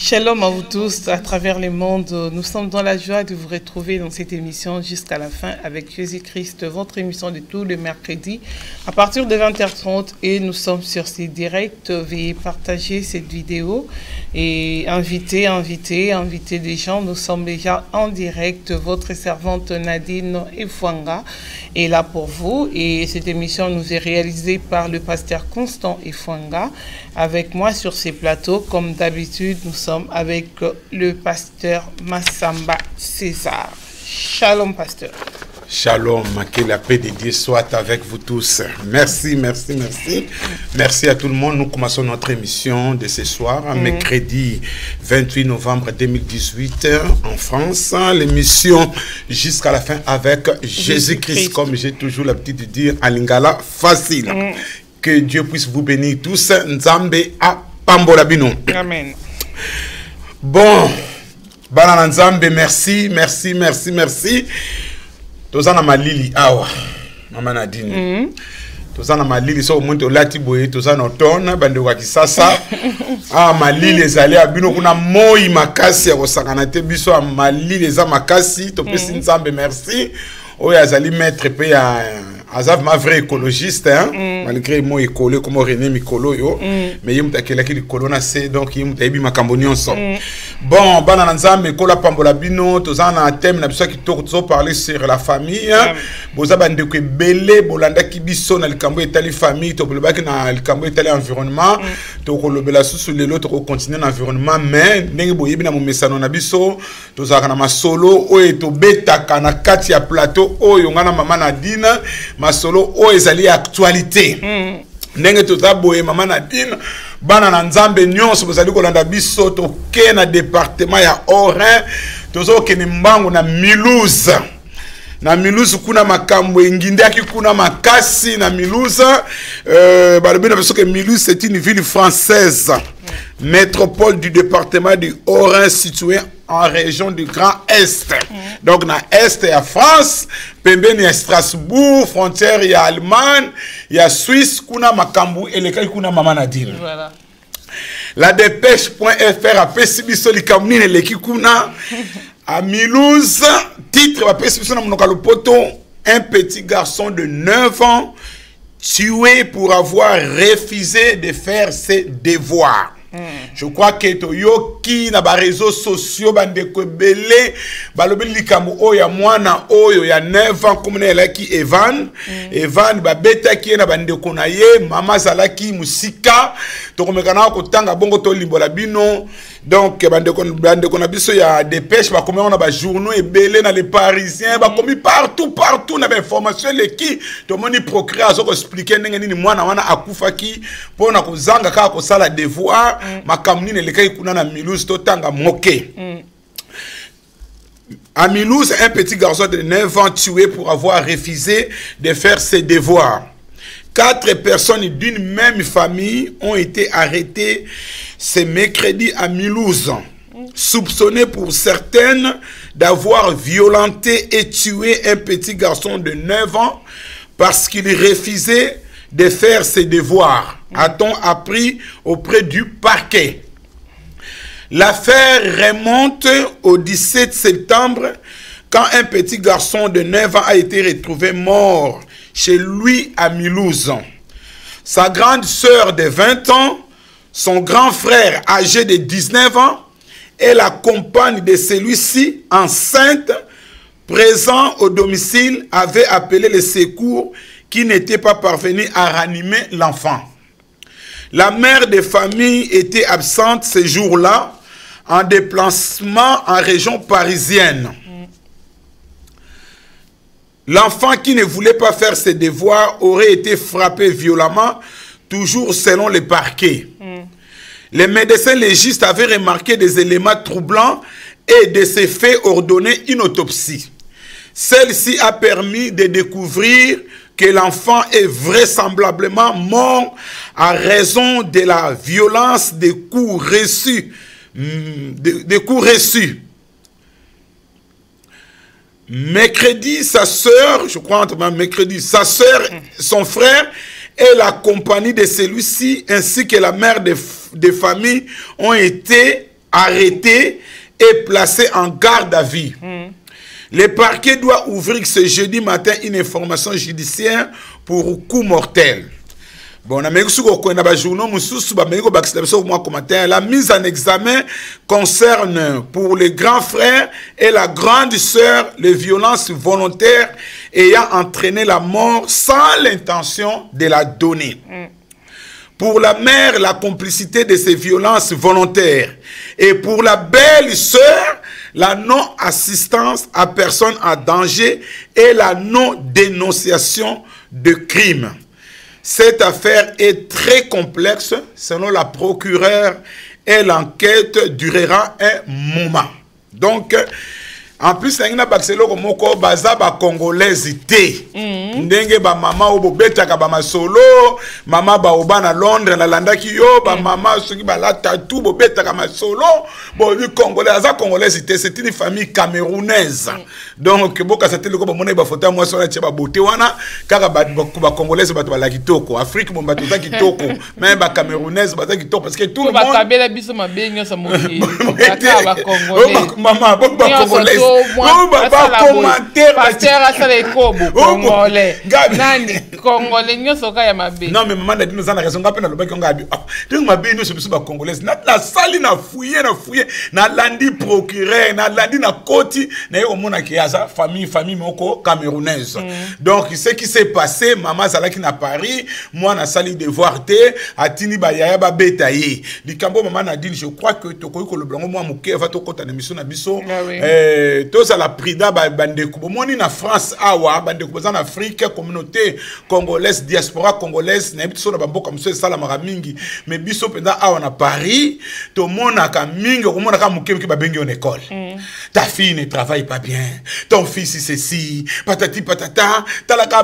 Shalom à vous tous à travers le monde. Nous sommes dans la joie de vous retrouver dans cette émission jusqu'à la fin avec Jésus-Christ, votre émission de tous les mercredis à partir de 20h30 et nous sommes sur ce direct. Veuillez partager cette vidéo et inviter des gens. Nous sommes déjà en direct. Votre servante Nadine Efwanga est là pour vous et cette émission nous est réalisée par le pasteur Constant Efwanga. Avec moi sur ces plateaux, comme d'habitude, nous sommes avec le pasteur Massamba César. Shalom, pasteur. Shalom, que la paix de Dieu soit avec vous tous. Merci, merci, merci. Merci à tout le monde. Nous commençons notre émission de ce soir, mercredi 28 novembre 2018 en France. L'émission jusqu'à la fin avec Jésus-Christ, comme j'ai toujours l'habitude de dire en lingala facile. Que Dieu puisse vous bénir tous. Nzambe a Pambolabino. Amen. Bon, Banana Nzambe, merci, merci, merci, merci. Tozana malili awa, Mama Nadine. Tozana malili so monte olati boye, tozana otona bande wa kisasa. Ah malili ezali abino kuna moi makasi ya kosakana te biso a malili eza makasi, to pesi Nzambe merci. Oya azali maître pe ya Azav ma vrai écologiste, hein? Malgré moi écolo comme René Mikolo yo, mais il m'a quelqu'un qui colonna c'est donc il m'a ébi ma cambonion Bon, banana nzambe kola pambola bino, tozana un thème na biso qui tozo parler sur la famille. Boza bande ko belé bolanda ki biso na likambo etali famille, to bolobaki na likambo etali environnement, to ko lobela susu lelo to ko continuer na environnement mais ndenge boyebi na mo mesano na biso, tozaka na masolo o to betaka na kati ya plateau oyo ngana mama Nadine masolo o ezali actualité. Ndenge tozaboye mama Nadine bana na nzambe nyonso bozali kolanda biso to ke na département ya Orin tozo ke mbango na Milouze. Na Milouze kuna makambo engindaki kuna makasi na Milouze balobina biso ke Milouze c'est une ville française. Métropole du département du Haut-Rhin situé en région du Grand Est. Donc, dans l'Est, il y a France, Pembeni, il y a Strasbourg, frontière, il y a Allemagne, il y a Suisse, Kuna Makambu, et lesquels Kuna Mama Nadine. Voilà. La dépêche.fr a pessibiso likamuni et l'équikuna à Milouze, titre, a pessibiso na monokalo poto, un petit garçon de 9 ans tué pour avoir refusé de faire ses devoirs. Je crois que toyoki na ba réseaux sociaux bandeko belé balobi likambo oya mwana oyo ya 9 ans comme elaki Evan ba betaki na bandeko na ye mama zalaki musika to komekana ko tanga bongo to limbola bino donc bandeko na biso ya dépêche ba komona na ba journaux et belé na les parisiens ba komi partout na ba information leki to moni procréer azo ko expliquer ndenge nini mwana wana akufaki pona ko zanga ka ko sala devoir makamnine lekai kuna na Milouze totanga moke. À Milouze, un petit garçon de 9 ans tué pour avoir refusé de faire ses devoirs. 4 personnes d'une même famille ont été arrêtées ce mercredi à Milouze, soupçonnées pour certaines d'avoir violenté et tué un petit garçon de 9 ans parce qu'il refusait de faire ses devoirs, a-t-on appris auprès du parquet. L'affaire remonte au 17 septembre quand un petit garçon de 9 ans a été retrouvé mort chez lui à Milouze. Sa grande sœur de 20 ans, son grand frère âgé de 19 ans et la compagne de celui-ci, enceinte, présent au domicile, avaient appelé les secours qui n'était pas parvenu à ranimer l'enfant. La mère de famille était absente ce jour-là en déplacement en région parisienne. L'enfant qui ne voulait pas faire ses devoirs aurait été frappé violemment, toujours selon les parquets. Les médecins légistes avaient remarqué des éléments troublants et de ces faits ordonné une autopsie. Celle-ci a permis de découvrir que l'enfant est vraisemblablement mort à raison de la violence des coups reçus. Mercredi, sa sœur, je crois, mercredi, sa sœur, son frère et la compagnie de celui-ci, ainsi que la mère de famille, ont été arrêté et placé en garde à vue. Le parquet doit ouvrir ce jeudi matin une information judiciaire pour coup mortel. Bon, la mise en examen concerne pour les grands frères et la grande sœur les violences volontaires ayant entraîné la mort sans l'intention de la donner. Pour la mère, la complicité de ces violences volontaires. Et pour la belle-sœur, la non-assistance à personne en danger et la non-dénonciation de crimes. Cette affaire est très complexe selon la procureure et l'enquête durera un moment. Donc, en plus, il y a des Congolais. Ndenge ba mama obo betaka ba masolo, mama ba obana Londres na landaki yo, ba mama soki ba la tatou bo betaka masolo, bo du Congolais, aza Congolais c'est une famille camerounaise. Donc boka c'était le ko ba mona ba photo moi sur la tcheba beauté wana, kaka ba Congolais ba ba la kitoko, Afrique mo ba tota kitoko, même ba camerounaise ba ta kitoko parce que tout le monde ba kabela biso mabenyo sa moki. Ba Congolais. Mama ba Congolais. Oh ba commentaire pasteur asale kobo Congolais. Nani Congolais nyoso ka ya mabe. Non mais maman a dit nous en raison ngape na lobaki ngabi. Donc mabe nous biso ba Congolais. Na sali na fouiller na landi procureur na landi na koti na yo mona ki aza famille moko camerounaise. Donc ce qui s'est passé maman zalaki na Paris, moi na sali devoir te atini ba yaya ba betaye. Likambo maman a dit je crois que to ko le blanc moi muke va to kota na mission na biso. To ça la prida ba bande ko moni na France awa bande ko en Afrique communauté congolaise diaspora congolaise na biso na bamboka mso sala mingi mais biso penda awa na Paris to mona ka mingi ko mona ka muke ba bengi en école. Ta fille ne travaille pas bien, ton fils ceci patati patata talaka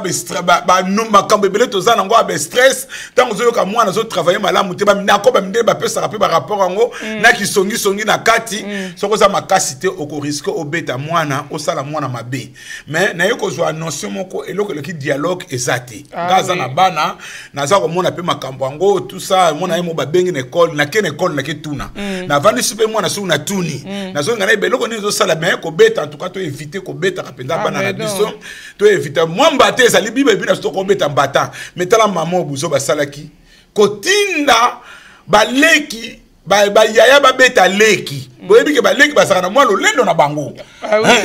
ba no makambe bele to za ngo ba stress tango zo ka mwana zo travailler malamu te ba ndako ba minde ba pesa rapé ba rapport ngo na ki songi na kati soko za makasité au risque au beta mwana au sala mwana mabe mais na yeko zo notion moko eloko le ki dialogue ezati ngaza na bana na za ko mona pe makambo ngo tout ça mona yemo ba bengi na école na ken école na ke tuna na vandi super mwana so na tuni na zo ngana beloko ne zo sala mais ko beta en tout cas to éviter ko beta kapenda bana na biso to éviter mwamba te ezali bibe bina so ko beta mbata mais tala maman buzo ba salaki kotinda baleki ba yaya ba beta leki boyebi ke ba leki ba saka na mwa lolendo na bango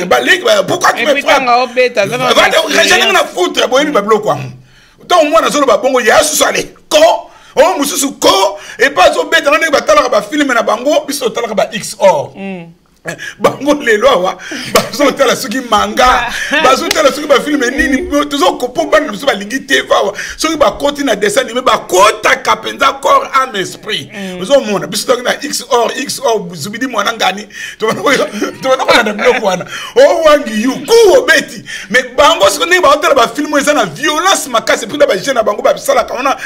ba leki ba pourquoi tu me frappes va te na foutre boyebi ba bloko amu donc moi na zolo ba bongo ya susale ko o mususu ko et pas zo beta na ba talaka ba film na bango biso talaka ba XOR bango lelo awa bazo tala soki manga bazo tala soki ba film nini tozo kopo bana biso ba lingi TV awa soki ba koti na dessin animé ba kota kapenza corps âme esprit ozo mona biso toki na XOR zubidi mwana ngani to na na bloko wana o wangi you ku obeti mais bango soki ne ba tala ba film eza na violence makasi pina ba jeune na bango ba sala kana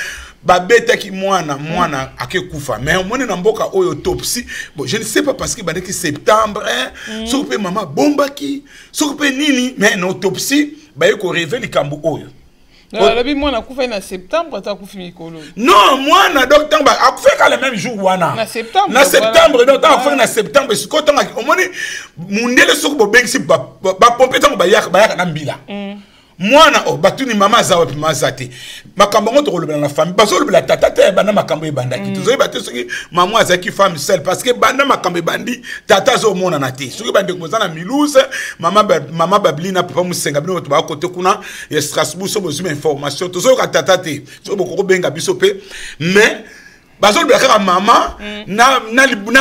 babeta ki mwana ake kufa mais on na mboka oyo autopsie bon je ne sais pas parce que bandeki septembre so pe mama bombaki so pe nini mais une autopsie ba yeko révéler kambu oyo la bi mwana kufa na septembre ta kufi mikolo non mwana docteur ba akufa le même jour wana na septembre donc ta akufa na septembre ce côté on moni mundele so ko bengisi ba pomper tango ba yaka na mbila mwana o batuni mama zawa pi mazate makambo ngo to kolobela na famille baso lobela tata te bana makambo ebandaki tozoyi bato soki maman azaki femme seule parce que bana makambo ebandi tata zo mona na te soki bande ko na Milouz mama bablina papa musenga bino to ba côté kuna ya Strasbourg so bozuma information tozoyi ka tata te so boko benga biso pe mais bazol bela mama na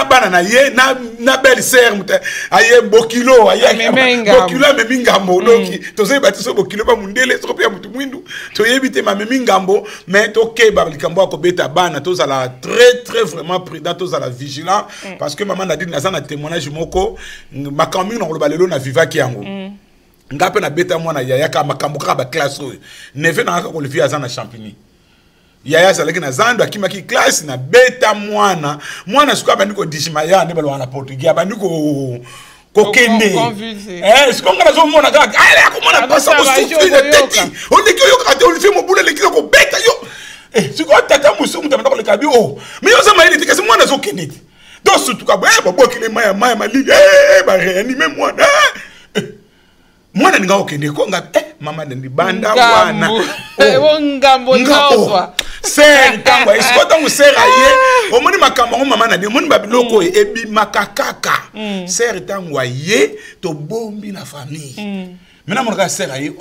bana na ye na belle sœur muta aye bokilo me mingambo donc to se batiso bokilo ba mundele so pe mutu mwindu to yebite ma mingambo mais to ke ba likambo ko beta bana to za la très vraiment prudent to za la vigilant parce que maman a dit na za na témoignage moko makambi no lo balelo na vivaki yango ngape na beta mwana yaya ka makambo ka ba classe neve na ko le via za na Champigny yaya salaki na zando akimaki classe na beta mwana sikuwa bandiko dishimaya ne balwana portugais bandiko kokende sikuwa ngana zo mona kaka ala komona pasa ko souffrir de tête on dit que yo kate on fait mo boule le kilo ko beta yo sikuwa tata musu mutamanda ko le kabi mais yo sama ile tikasi mwana zo kenedi to surtout ka bobo ki le maya malili ba réanimer moi mwana ninga okende ko nga mama ndi banda wana ngambo nozwa ser ntango isko tango ser aye omoni makambo ngo mama na de moni babiloko ebi makakaka ser tango aye to bombi na famille mena monaka ser aye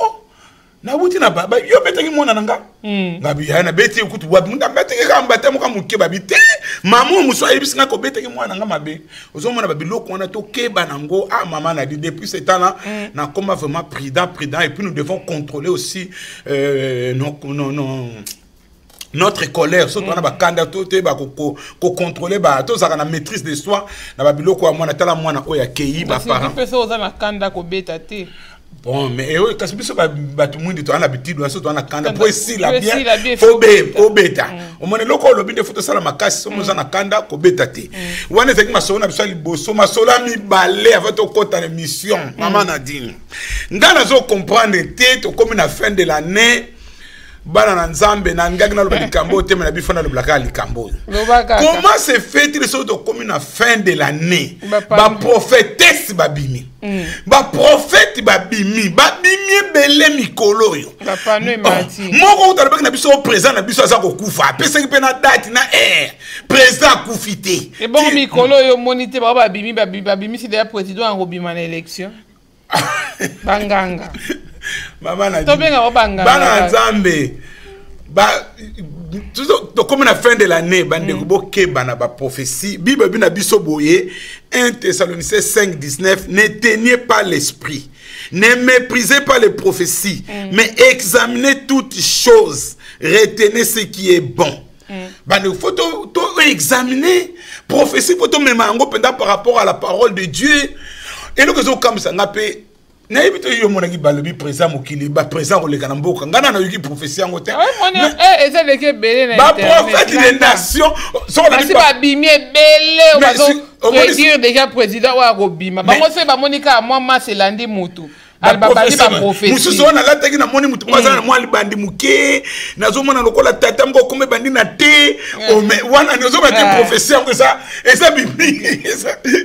na wuti na baba yo betaki mwana nanga ngabi ya na beti kutu wapi munda betaki kamba te muka muke babite mamu muso ayibisinga ko betaki mwana nga mabe ozomona babiloko wana to keba nango mama na dit depuis ce temps là na comme vraiment prudent et puis nous devons contrôler aussi notre colère surtout na bakanda tote ba ko contrôler ba to zaka na maîtrise de soi na babiloko wa mwana tala mwana oya kei ba parents peso za na kanda ko beta te. Bon, mais kasi biso ba tout monde to ana habitude so to ana kanda pour ici la bien faut beta au moins loko lobi de photo sala makasi so moza na kanda ko beta te wana zaki masolo na biso liboso masolo mi balé avant to kota na mission maman Nadine ngana zo comprendre te to comme na fin de l'année bana na nzambe na ngaki na loba likambo te na bifona loblaka likambo comment se fait-il so to comme na fin de l'année ba prophétesse babimi ba prophète babimi belé mikolo yo ba pano mati moko utalobaki na biso présent na biso azako kufa pesa ki pe na date na présent kufité et bon mikolo yo monité ba babimi si déjà président en robima na élection banganga Maman a dit, bana nzambe tout comme la fin de l'année bande ko bana ba prophétie bible bina biso boye 1 Thessaloniciens 5:19 ne teniez pas l'esprit, ne méprisez pas les prophéties, mais examinez toutes choses, retenez ce qui est bon. Il faut examiner prophétie, il faut même par rapport à la parole de Dieu. Et nous sommes comme ça, na ebito yo monaki balobi présent mokili ba présent oleka na mboka ngana na yuki prophétie ngo te eza leke belé na ba prophète des nations so na ba bimi belé o bazo dire déjà président wa robima bango se ba monika moi maselandi mutu albabali ba prophétie mususu wana la teki na moni mutu kwaza na mwali bandi muke nazo mona lokola tata ngo kombe bandi na te o me wana nazo ba te prophétie ngo ça et ça bibi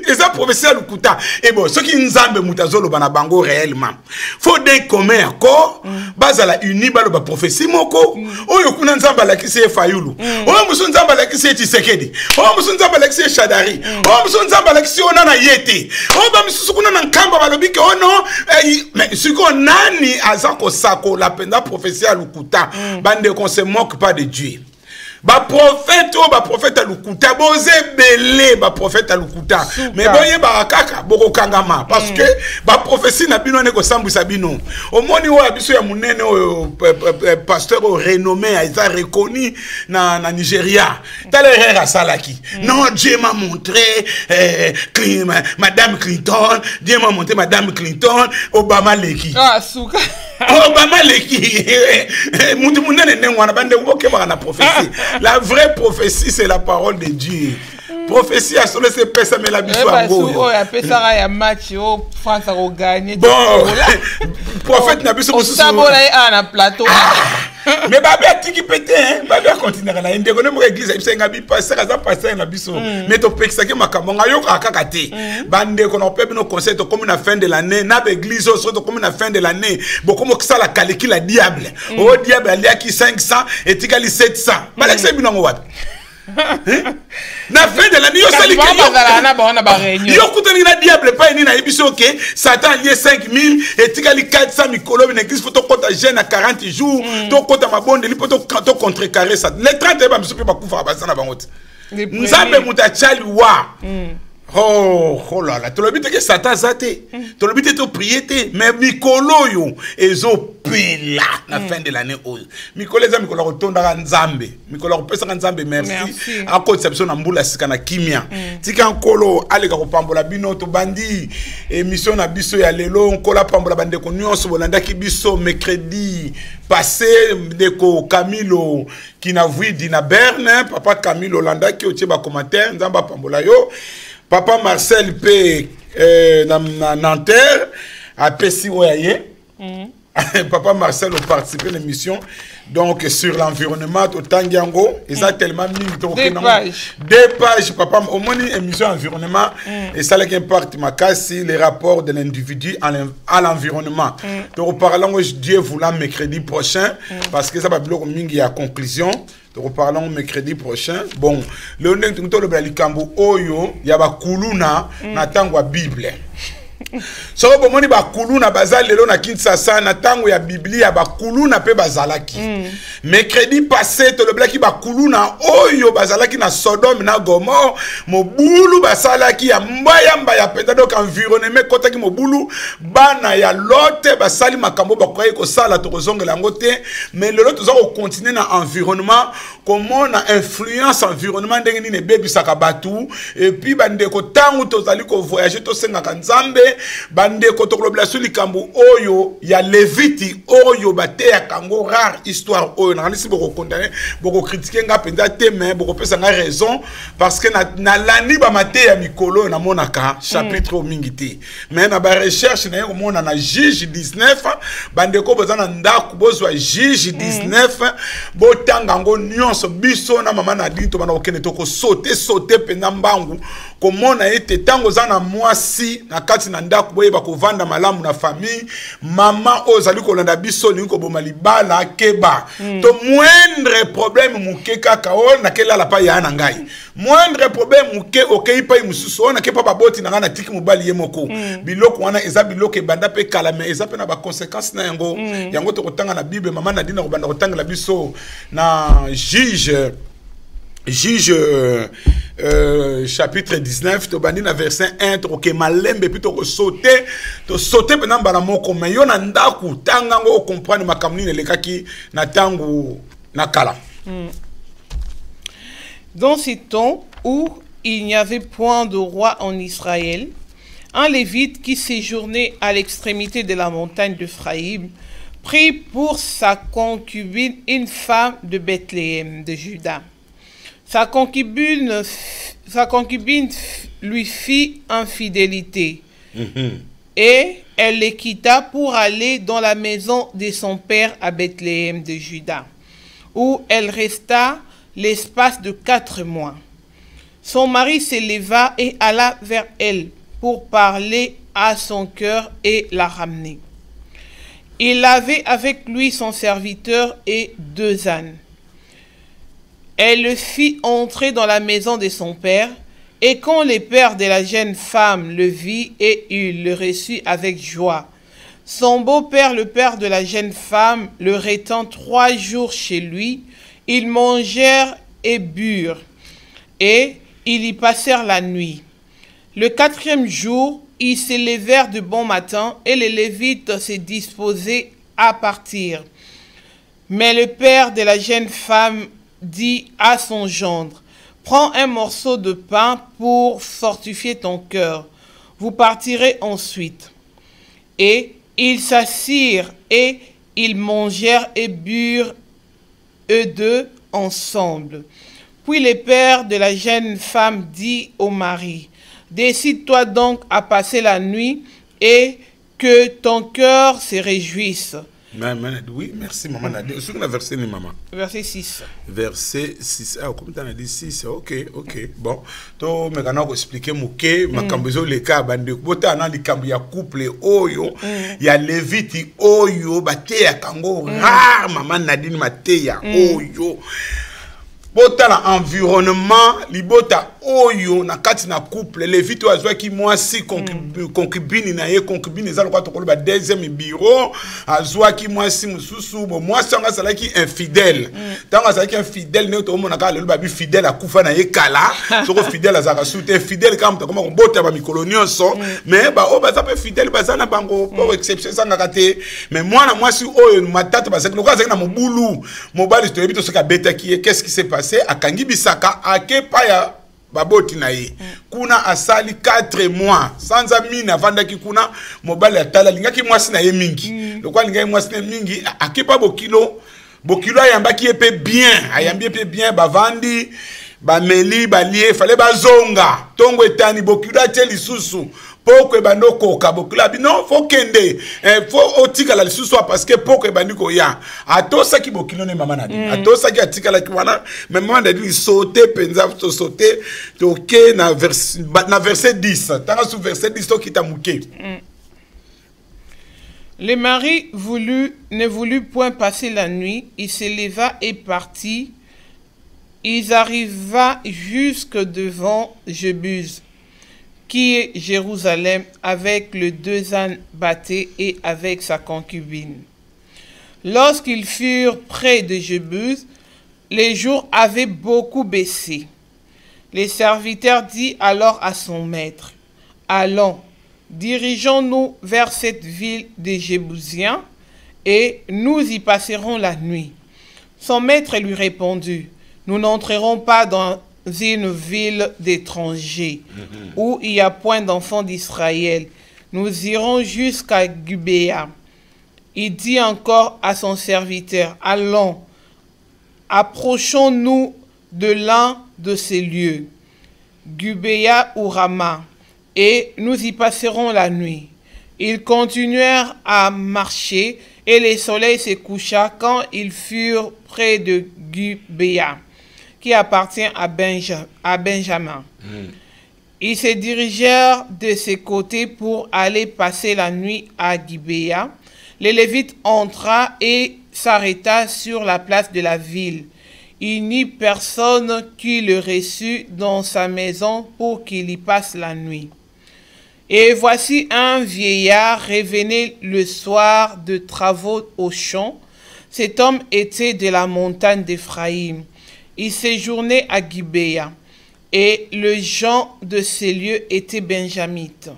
et ça prophétie lukuta et bon ce qui nzambe mutazolo bana bango réellement faut d'un commun accord bazala uni ba lo ba prophétie moko oyo kuna nzamba la kisi fayulu oyo musu nzamba la kisi Tshisekedi oyo musu nzamba la kisi Shadari oyo musu nzamba la kisi ona na yete oyo ba musu kuna na nkamba balobike ono mais ce qu'on nani azako sako la penda prophétie à lukuta bande qu'on se moque pas de Dieu ba prophète à lukuta boze belé ba prophète à lukuta mais boye ba kaka boko kangama parce que ba prophétie na bino ne ko sambisa bino au moni wa biso ya munene pasteur renommé a été reconnu na Nigeria tel erreur salaki non Dieu m'a montré madame Clinton, Dieu m'a montré madame Clinton, Obama leki suka Obama leki mutu munene ne wana bande woke ba na prophétie. La vraie prophétie, c'est la parole de Dieu. Prophétie a solo se pesa mais la biso ango. Oh, ya pesa ya match au France a gagné. Bon, prophète na biso mususu. Sabola na plateau. Mais babé tiki pété hein, babé continuer na ndeko ne mo église biso ngabi passer za passer na biso. Mais to pekisa ke makambo ngayo akaka te. Bande ko na pe bino conseil to comme na fin de l'année, na église so to comme na fin de l'année, beaucoup mo kisa la calcul la diable. Oh diable ali ki 500 et tikali 700. Balakse bino ngo wapi? Na fin de l'année yo sali ke yo kutani na diable pa ni na ebiso ke Satan lié 5000 et tikali 400 mikolo na église photo kota jeune à 40 jours to kota mabonde li poto to contrecarrer ça les 30 ba miso pe ba kufa ba sana bangote nzambe muta chali wa oh là là, tu l'as dit que Satan zate, tu l'as dit que tu priais, mais Mikolo yo, ezo pela la fin de l'année. Mikolo za Mikolo retourna nzambe, Mikolo pesa nzambe merci. A conception na mbula sika na kimia. Tika nkolo aleka ko pambola bino to bandi émission na biso ya lelo nkola pambola bande ko nyonso bolanda ki biso mercredi passé ndeko Camilo qui n'a vu dina Berne, papa Camilo landa ki otie ba commentaire nzamba pambola yo. Papa Marcel P. Nanterre a Pessi Oyaye. Papa Marcel a participé à l'émission. Donc sur l'environnement au Tangiango, ils ont tellement mis deux pages papa au moins une émission environnement et ça qui impacte ma casse les rapports de l'individu à l'environnement. Donc parlons Dieu voulant mercredi prochain parce que ça va bloquer mingi à conclusion. Donc parlons mercredi prochain. Bon, le nento le balikambo oyo ya ba kuluna na tangwa Bible. So bomoni ba kuluna bazali lelo na Kinshasa na tango ya Biblia ba kuluna pe bazalaki. Mercredi passé to le blaki ba kuluna oyo bazalaki na Sodome na Gomorre mobulu basalaki ya mbaya penda donc environnement kotaki mobulu bana ya Lote basali makambo bakoye ko sala to kozongela ngote mais lelo toza ko continuer na environnement comment na influence environnement ndenge ni ne bebi sakabatu et puis bande ko tango tozali ko voyager to senga kanzambe bande kotokolobla sur likambo oyo ya Leviti oyo bate ya kango rare histoire oyo na nisi boko condamner boko critiquer nga penda te mais boko pesa nga raison parce que na lani ba mate ya mikolo na monaka chapitre mingiti mais na ba recherche na yo mona na Juge 19 bande ko bozana ndaku bozwa Juge 19 botanga ngo nyonso biso na mama na dinto bana okene to ko sauter penda mbangu komona ete tango zana mwasi na kati na ndaku boye bakovanda malamu na famille mama ozali kolanda biso ni ko boma libala keba to moindre problème muke kaka on na kela la pa ya na ngai moindre problème muke okei pa mususu on na kepa baboti na ngana tiki mobali yemoko biloko wana eza biloko ebanda pe kala mais eza pe na ba conséquences na yango yango to kotanga na Bible mama na dina ko banda kotanga la biso na Juge chapitre 19 to bandi na verset 1 to ke malembe puis to sauter pendant bala moko mais yo na ndaku tanga ngo comprendre makamni le kaki na tangu na kala. Dans ces temps où il n'y avait point de roi en Israël, un lévite qui séjournait à l'extrémité de la montagne d'Ephraïm prit pour sa concubine une femme de Bethléem de Juda. Sa concubine lui fit infidélité et elle les quitta pour aller dans la maison de son père à Bethléem de Juda, où elle resta l'espace de 4 mois. Son mari s'éleva et alla vers elle pour parler à son cœur et la ramener. Il avait avec lui son serviteur et 2 ânes. Elle le fit entrer dans la maison de son père, et quand le père de la jeune femme le vit, et il le reçut avec joie. Son beau-père, le père de la jeune femme, le retint 3 jours chez lui. Ils mangèrent et burent, et ils y passèrent la nuit. Le 4e jour, ils se levèrent de bon matin, et les Lévites se disposaient à partir. Mais le père de la jeune femme dit à son gendre: prends un morceau de pain pour fortifier ton cœur. Vous partirez ensuite. Et ils s'assirent et ils mangèrent et burent eux deux ensemble. Puis le père de la jeune femme dit au mari: décide-toi donc à passer la nuit et que ton cœur se réjouisse. Oui, merci maman. Est-ce que la verset ni maman? Verset 6. Verset 6. Ah, comme tu as dit 6. Ok. Bon. To me kana ko expliquer muke makambezo le ka bande bota na likambo ya couple oyo ya Leviti oyo bateya kango rare maman Nadine mateya oyo. Bota la environnement libota oyo na kati na couple Leviti azwa ki mwasi concubine na ye concubine za lokwa tokolo ba deuxième bureau azwa ki mwasi mususu bo mwasi anga sala ki infidèle tanga sala ki infidèle ne to mona ka lelo ba bi fidèle akufa na ye kala soko fidèle azaka sute fidèle kam to koma ko bota ba mikolonio so mais ba o ba za pe fidèle ba za na bango pour exception sanga kate mais mwana mwasi oyo matata ba zaki lokwa zaki na mobulu mobali to ebito soka beta ki qu'est-ce qui s'est passé akangi bisaka akepa ya baboti na ye kuna asali 4 mois sans amine avandaki kuna mobali atala lingaki mwasi na ye mingi lokwa lingaki mwasi na mingi akepa bokilo ayambaki epe bien ayambi epe bien bavandi ba meli ba lié fallait ba zonga tongo etani bokula tie lisusu poko ebando koka bokula bi non faut kende faut otika la lisusu parce que poko ebandi ko ya atosa ki bokilo ne mama na di atosa ki atika la ki wana mais maman na di sauter penza to sauter to ke na verset 10 tanga sous verset 10 to kita muke. Le mari ne voulut point passer la nuit, il se leva et partit. Ils arriva jusque devant Jébus, qui est Jérusalem, avec les 2 ânes bâtés et avec sa concubine. Lorsqu'ils furent près de Jébus, les jours avaient beaucoup baissé. Les serviteurs dit alors à son maître, « Allons, dirigeons-nous vers cette ville des Jébusiens, et nous y passerons la nuit. » Son maître lui répondit, « Nous n'entrerons pas dans une ville d'étrangers, où il n'y a point d'enfants d'Israël. Nous irons jusqu'à Gubéa. » Il dit encore à son serviteur, « Allons, approchons-nous de l'un de ces lieux, Gubéa ou Rama, et nous y passerons la nuit. » Ils continuèrent à marcher, et le soleil se coucha quand ils furent près de Gubéa, qui appartient à Benjamin. Ils se dirigèrent de ce côté pour aller passer la nuit à Gibéa. Le Lévite entra et s'arrêta sur la place de la ville. Il n'y eut personne qui le reçut dans sa maison pour qu'il y passe la nuit. Et voici un vieillard revenait le soir de travaux au champ. Cet homme était de la montagne d'Éphraïm. Il séjournait à Gibéa, et les gens de ces lieux étaient benjamites.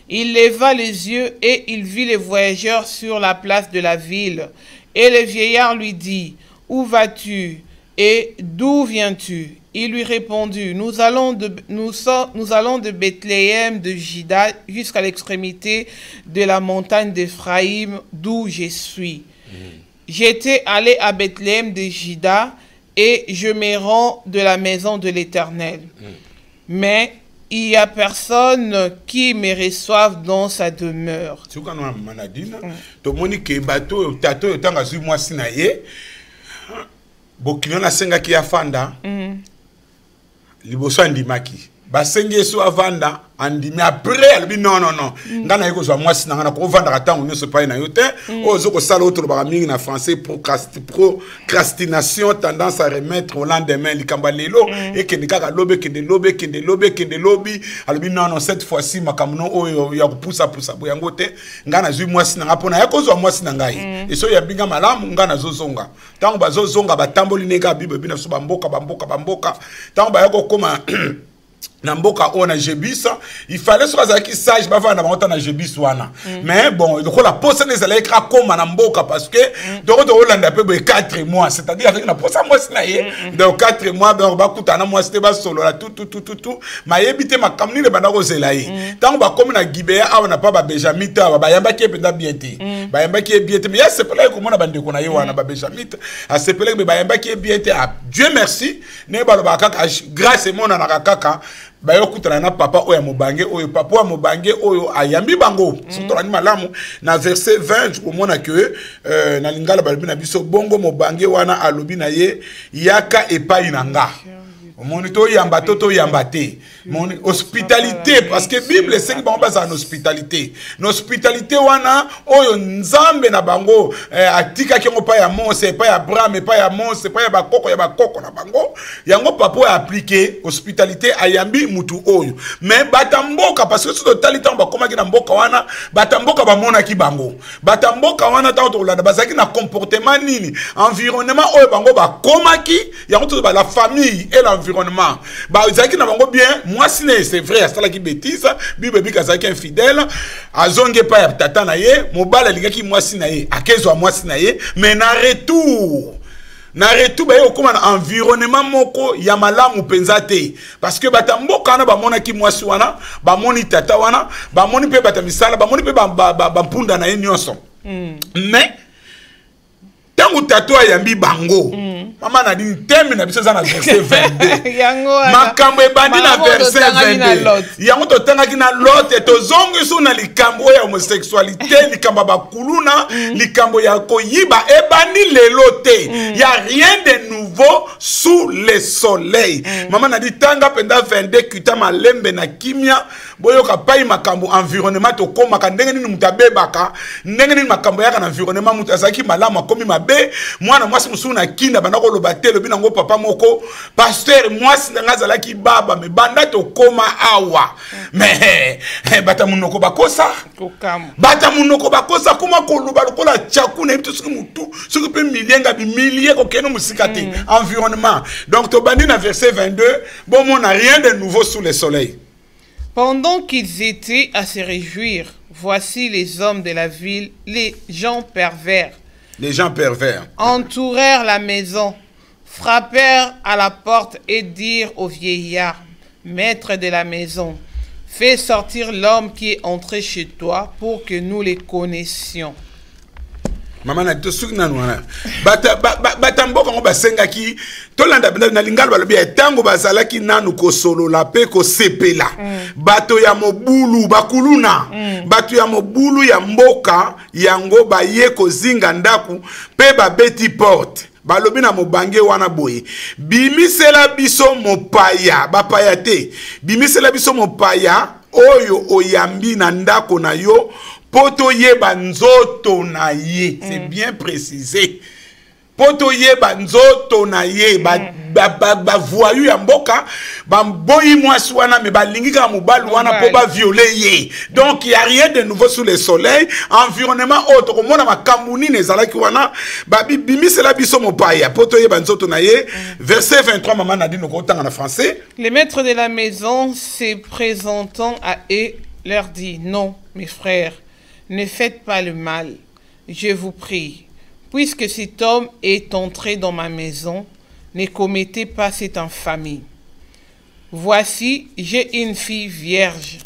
Il leva les yeux et il vit les voyageurs sur la place de la ville. Et le vieillard lui dit, « Où vas-tu et d'où viens-tu » Il lui répondit, nous allons de Bethléem de Juda jusqu'à l'extrémité de la montagne d'Éphraïm, d'où je suis. J'étais allé à Bethléem de Juda, et je me rends de la maison de l'Éternel. Mais il n'y a personne qui me reçoive dans sa demeure. Basenge so avanda andimi après albi non ngana yeko zo mwasi na ngana ko vanda katango nyo so pa na yote ozo ko sala autre ba mingi na français procrastination tendance à remettre au lendemain likamba lelo et que nikaka lobe kende lobi albi non cette fois-ci makamuno oyo ya kupusa boya ngote ngana zui mwasi na ngapona yako zo mwasi na ngai et so ya binga malamu ngana zo zonga tango bazo zonga batamboli nega bible bina so bamboka tango ba yako koma na mboka ona jebisa il fallait soit qui sage ba vanda ba na jebis wana mais bon il faut la poser les allées kra koma na mboka parce que donc Hollande peut 4 mois c'est-à-dire avec na posa mois na ye donc 4 mois ba kutana mois c'était ba solo la tout ma yebite makamni le banda ko zelayi tant ba comme na Gibea a na pas ba Benjamita ba yamba ki penda bienté ba yamba ki bienté mais c'est pas là comment na bande ko na ye wana ba Benjamita a c'est pas là ba yamba ki bienté Dieu merci ne ba ba kaka grâce et mon na kaka bayo kutana na papa oya mobange oyo papa wa mobange oyo ayambi bango surtout ani malamu na verset 20 komona que na lingala balbi na biso bongo mobange wana alobi na ye yaka epai na nga monito yamba toto yamba te mon hospitalité parce que Bible c'est que bango baza en hospitalité l'hospitalité wana oyo nzambe na bango atika kengo pa ya Mose pa ya Abraham pa ya Mose pa ya bakoko na bango yango papa a appliqué hospitalité ayambi mutu oyo mais batamboka parce que tout totalité on ba komaki na mboka wana batamboka ba mona ki bango batamboka wana ta to landa bazaki na comportement nini environnement oyo bango ba komaki yango to ba la famille et l'environnement ba zaki na bango bien moi c'est vrai ça la qui bêtise bible bikazaki infidèle azonge pa ya tata na ye mobala lingaki moi sinaye akezo moi sinaye mais na retour ba yo koma na environnement moko ya malamu penzate parce que batamboka na ba mona ki mwasi wana ba moni tata wana ba moni pe batamisala ba moni pe ba mpunda na ye nyonso mais tangu tato ayambi bango Maman a dit thème na biso za na verset 22. Makambo ebandi na verset 22. Yango to tanga ki na lot et to zongi su na likambo ya homosexualité, likambo ba kuluna, likambo ya koyiba ebandi lelote. Y a rien de nouveau sous le soleil. Maman a dit tanga penda 22 kuta malembe na kimia boyo ka pai makambo environnement to koma ka ndenge nini mutabebaka ndenge nini makambo yaka na environnement mutazaki malama komi mabe mwana mwasi musu na kinda bandako lobatelo bina ngo papa moko pasteur mwasi ngazala ki baba me banda to koma awa me bata munoko bakosa kokam bata munoko bakosa kuma ko loba lokola chakuna bitu suki mutu suki pe milienga bi milliers ko keno musikate environnement donc to bandi na verset 22 bon on n'a rien de nouveau sous le soleil. Pendant qu'ils étaient à se réjouir, voici les hommes de la ville, les gens pervers. Les gens pervers entourèrent la maison, frappèrent à la porte et dirent au vieillard, maître de la maison, fais sortir l'homme qui est entré chez toi pour que nous les connaissions. Maman a dit tout na nwana bata mboka ngo basenga ki tolanda na lingala balobi etango bazala ki nanu ko solo la pe ko sepela bato ya mobulu bakuluna bato ya mobulu ya mboka yango baye ko zinga ndaku pe babeti porte balobi na mobange wana boye bimisela biso mopaya bapaya te bimisela biso mopaya oyo oyambi na ndako na yo poto yeba nzoto na ye, c'est bien précisé. Poto yeba nzoto na ye, ba voyou ya mboka, ba boyi mwasi wana me ba lingika mobali wana po ba violer ye. Donc il y a rien de nouveau sous le soleil, environnement autre comme na makamuni nezalaki wana, ba bimisela biso mopaya, poto yeba nzoto na ye. Verset 23 maman a dit no kotanga na français. Le maître de la maison se présentant à eux leur dit: "Non, mes frères, ne faites pas le mal, je vous prie. Puisque cet homme est entré dans ma maison, ne commettez pas cette infamie. Voici, j'ai une fille vierge,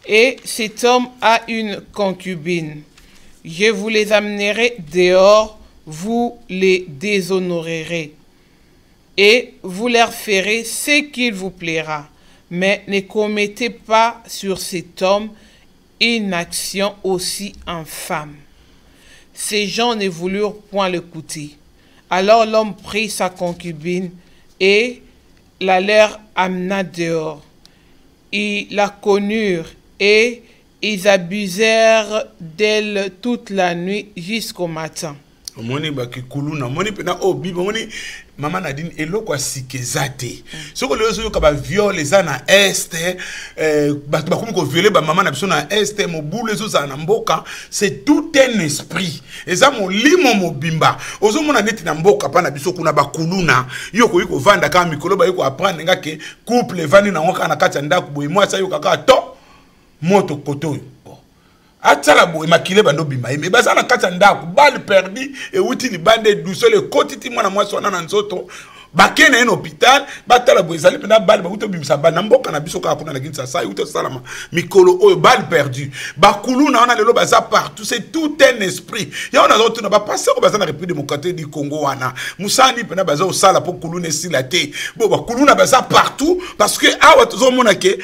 et cet homme a une concubine. Je vous les amènerai dehors, vous les déshonorerez, et vous leur ferez ce qu'il vous plaira. Mais ne commettez pas sur cet homme une action aussi infâme. » Ces gens ne voulurent point l'écouter. Alors l'homme prit sa concubine et la leur amena dehors. Ils la connurent et ils abusèrent d'elle toute la nuit jusqu'au matin. Moni baki kuluna moni pena obi moni maman Nadine eloko asikezate soko lezo yo ka ba viol eza na este ba komi ko violer ba maman na biso na este mobulu ezo za na mboka c'est tout un esprit eza molimo mobimba ozo mona neti na mboka pa na biso kuna ba kuluna yo ko yiko vanda ka mikolo ba yiko apprendre ngake couple vani na ngoka na kati ndako boy moi sa yo kaka to moto koto atala bo emakile bando bima eme bazana kata ndako balle perdu et uti li bande douceur le kotiti mwana mwasi wana na nzoto bakene en hôpital batala bo ezali pena balle ba uto bimisa bana mboka na biso ka kuna na kinsa sa uto salama mikolo oyo balle perdu bakulu na wana lelo baza partout c'est tout un esprit ya on a d'autres na ba passer ko bazana République démocratique du Congo wana musani pena baza au sala pour kuluna silate bo bakulu na baza partout parce que awa tozo mona ke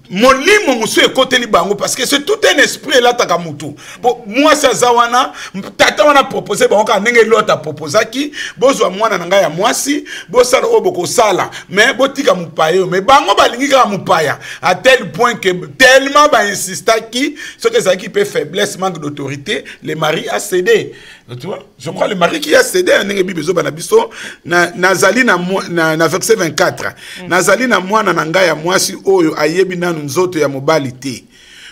molimo musu ekoteli bango parce que c'est tout un esprit là takamutu moi ça zawana tata wana proposer bango ka ndenge lota proposaki bozwa mwana nanga ya mwasi bosala oboko sala mais botika mupayo mais bango balingi ka mupaya à tel point que tellement ba insistaki ce que ça qui peut faiblesse manque d'autorité le mari a cédé tu vois je crois le mari qui a cédé ndenge bibezo bana biso nazali na verset 24 nazali na mwana nanga ya mwasi oyo ayebi nanu nzoto ya mobali te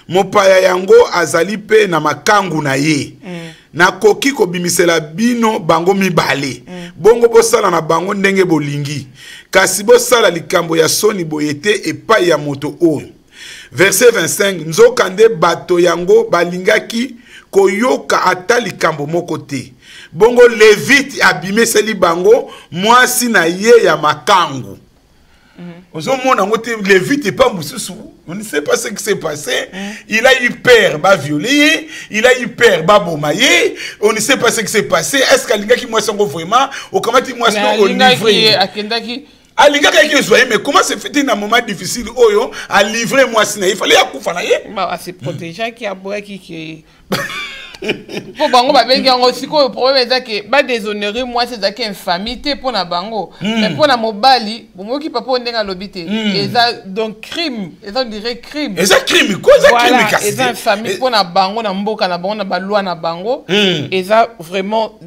mopaya yango azali pe na makangu na ye na koki ko bimisela bino bango mibale bongo bosala na bango ndenge bolingi kasi bosala likambo ya soni boyete epai ya moto oyo. Verset 25 nzokande bato yango balingaki koyoka ata likambo moko te bongo levite abimeseli bango mwasi na ye ya makangu. Lévi n'est pas moussou. On ne sait pas ce qui s'est passé. Il a eu peur, bah violé. Il a eu peur, bah bomaillé. On ne sait pas ce qui s'est passé. Est-ce qu'il y a qui moi sont vraiment ou comment tu moi sont au livré? Alinga qui soit mais comment se fait un moment difficile oyo à livrer moi il fallait akufa na ye. Bah c'est protéger qui a boire qui pour bango ba bengi ngo siko le problème est que ba déshonorer moi c'est ça qui infamité pour na bango mais pour na mobali bon qui papa ndenga lobité et ça donc crime et ça on dirait crime et ça crime quoi ça crime cassé et ça infamité pour na bango na mboka na bango na ba loi na bango et ça vraiment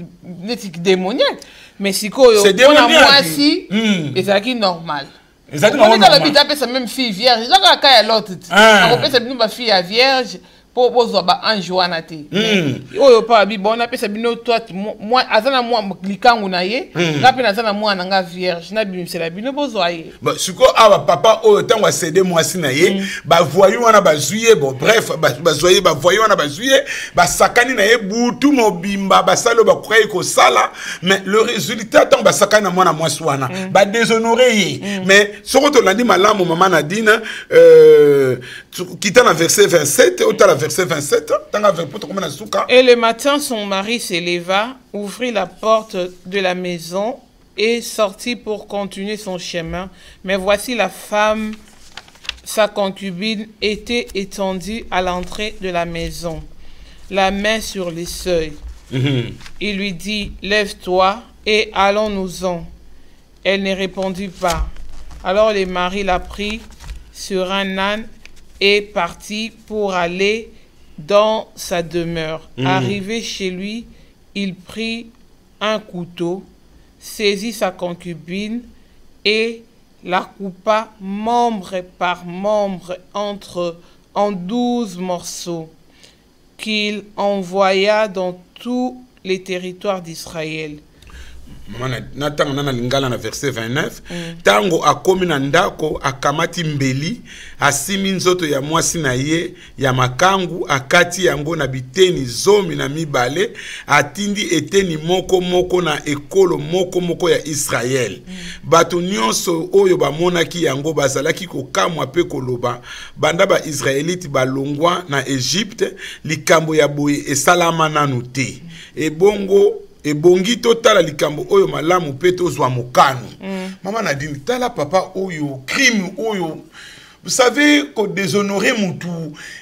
l'éthique démoniaque mais siko yo pour na moi si et ça qui normal. Exactement. On est dans l'hôpital c'est même fille vierge là quand il y a l'autre on peut c'est nous ba fille vierge pour un jour na te oyo pa bi bon appelle ça bino toi moi azana moi likangu na ye ngapi na zana moi nanga vierge na bi c'est la bino bozoye ba suko awa papa oyo tango cédé moi si na ye ba voyou wana ba zuye bon bref ba zoye ba voyou wana ba zuye ba sakani na ye butu mobimba ba salo ba croire ko sala mais le résultat tango ba sakani na moi na moi swana ba déshonorer ye mais soko to landi malamu maman Nadine quitte dans verset 27 au verset 27. Et le matin, son mari s'éleva, ouvrit la porte de la maison et sortit pour continuer son chemin. Mais voici la femme, sa concubine, était étendue à l'entrée de la maison, la main sur les seuils. Il lui dit, lève-toi et allons-nous-en. Elle ne répondit pas. Alors le mari la prit sur un âne et partit pour aller dans sa demeure. Arrivé chez lui, il prit un couteau, saisit sa concubine et la coupa membre par membre en 12 morceaux qu'il envoya dans tous les territoires d'Israël. Natanga na lingala na verset 29 tango akomi na ndako akamati mbeli asimi nzoto ya mwasi na ye ya makangu akati yango na biteni zomi na mibale atindi eteni moko moko na ekolo moko moko ya Israël bato nyonso oyo bamonaki yango bazalaki kokamwa pe koloba banda ba Israélite balongwa na Égypte likambo ya boye esalama nanu te ebongo et bongi totala likambo oyo malamu peto zwa mokano maman Nadine tala papa oyo crime oyo vous savez que déshonorer mutu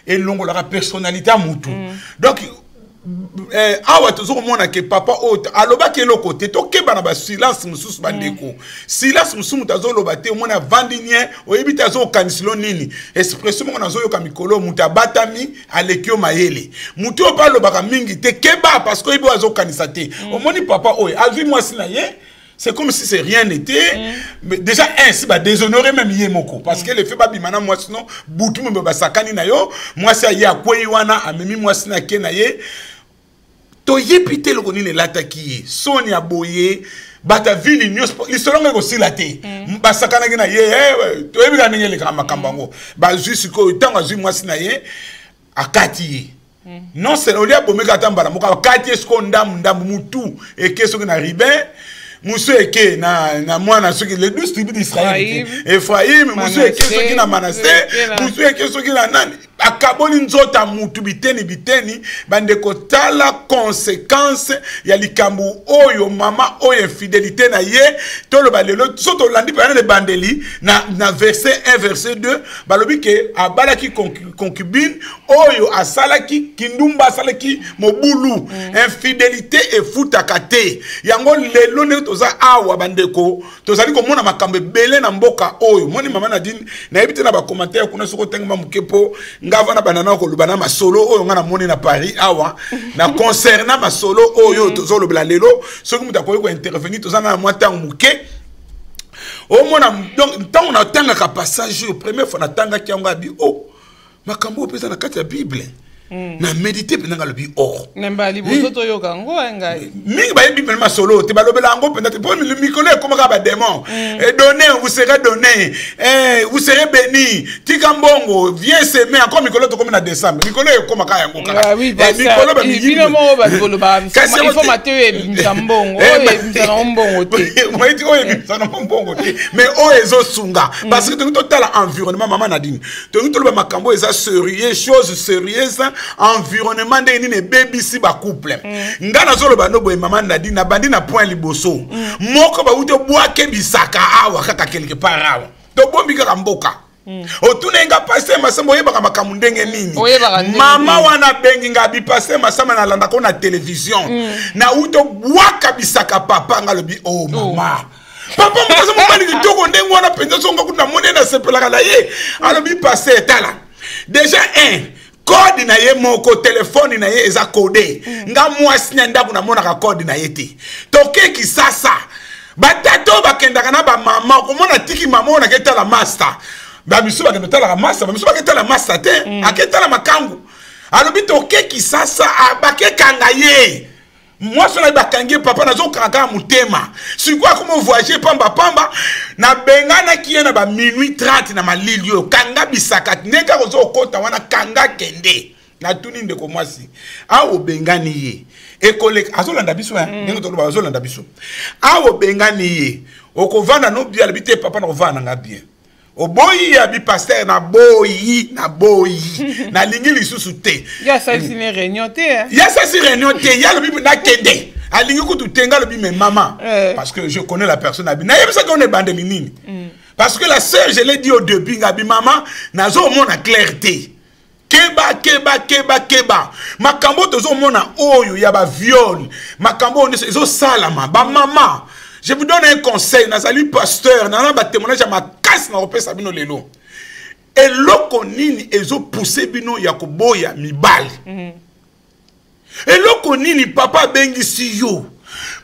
et longo la personnalité mutu donc awa tozoko mona ke papa oyo aloba ke loko te to keba na ba silence mususu bandeko silence mususu tazoloba te mona vandinien oyebi tazo kanisilo nini expression mona zo yoka mikolo muta batami alekio mayele mutu o balobaka mingi te keba parce que ibo azo kanisa te omoni papa oyo azui mwasi na ye. C'est comme si c'est rien n'était. Mais déjà, ainsi, bah, déshonorer même Yemoko. Parce que le fait, bah, bimana, moi, sinon, boutou, me bah, sakani na yo, moi, ça y a quoi, wana, amemi, moi, sina, kenaye. Toye, pite, le koni, ne l'ataki, Sonia Boye, bata vili, l'histoire, aussi, la té. Bah, sakana, kena, ye, toye, bika, nenge, le kama, kambango. Bah, juste, ko, tant, azu, moi, sina, ye, akati. Non, c'est le lieu pour me gâter, bah, moka, akati, esko, ndam, mutu, et qu'est-ce qu'on a ribé. Moussou eke na mwana soki les 12 tribus d'Israël Ephraïm moussou eke soki na Manassé moussou eke soki na nani akaboli nzota mutu biteni bandeko tala conséquence ya likambu oyo mama oyo infidélité na ye tolo balelo soto landi pa na bandeli na verset 1 verset 2 balobi ke abalaki concubine oyo asalaki kindumba asalaki mobulu infidélité et futakate yango lelo ne toza awa bandeko tozali ko mona makambe belé na mboka oyo moni mama Nadine na ebite na ba commentaire kuna soko tengma mukepo ngava na banana ko lubana masolo oyo ngana moni na Paris awa na concernant masolo oyo tozolo bla lelo soki mutakoyi ko intervenir tozana na mwata muke o mona donc tant on attend ka passage au premier fois na tanga ki anga bi oh makambo pesa na kati ya Bible na méditer pendant le bi or nembali bozoto yoka ngo ngai mingi ba yebi même solo te ba lobela ngo pendant pour le micro comme ka ba démon et donner vous serez donné vous serez béni tikambongo viens s'aimer encore micro to comme na décembre micro comme ka yango kala oui micro ba mingi mo ba bolo ba il faut mater mbongo mbona mbongo te moi dit oye mbona mbongo te mais o ezo sunga parce que tout total environnement maman Nadine tout le makambo eza sérieux chose sérieuse environnement de ni baby si ba couple ngana zolo ba no boy maman Nadine na bandi na point liboso moko ba uto boake bisaka awa kaka quelque part awa to bombi ka mboka otunenga passer masambo yeba makambo ndenge nini mama wana bengi nga bi passer masama na landa ko na télévision na uto boaka bisaka papa ngalobi oh mama papa mkaza mbali kitoko ndengo wana penza songa kuna mone na sepela kala ye alobi passer tala déjà code na ye moko téléphone na ye eza codé nga mwasi nyanda kuna mona ka code na ye te toke kisasa batato bakendaka na ba mama ko mona tiki mama ona keta la master ba biso ba keta la master ba biso ba keta la master te aketa la makangu alobi toke kisasa abake kanga ye moi je bakangi papa nazo kaka mutema sikuwa comme voyager pamba na bengana kiena ba minuit 30 na malilio kanga bisaka neka kozo kota wana kanga kende na tuni ndeko mwasi awo bengani ye ekole azolanda biso ndenge toloba azolanda biso awo bengani ye okovanda no bia lebite papa na kovanda nga bien oboyi ya bi pasteur na boyi na lingi lisusu te ya ça c'est une réunion te ya ça c'est réunion te ya le bi na kende alingi ko tutenga le bi mais maman parce que je connais la personne abi na yebisa qu'on est bandeli nini parce que la sœur je l'ai dit au début ngabi maman nazo mona clarté keba makambo tozo mona oyo ya ba viol makambo ezo salama ba maman. Je vous donne un conseil, nazali pasteur, nana ba témoignage ma casse na opesa bino lelo. Et loko nini ezo pousser bino ya koboya mibali. Et loko nini papa bengi si yo.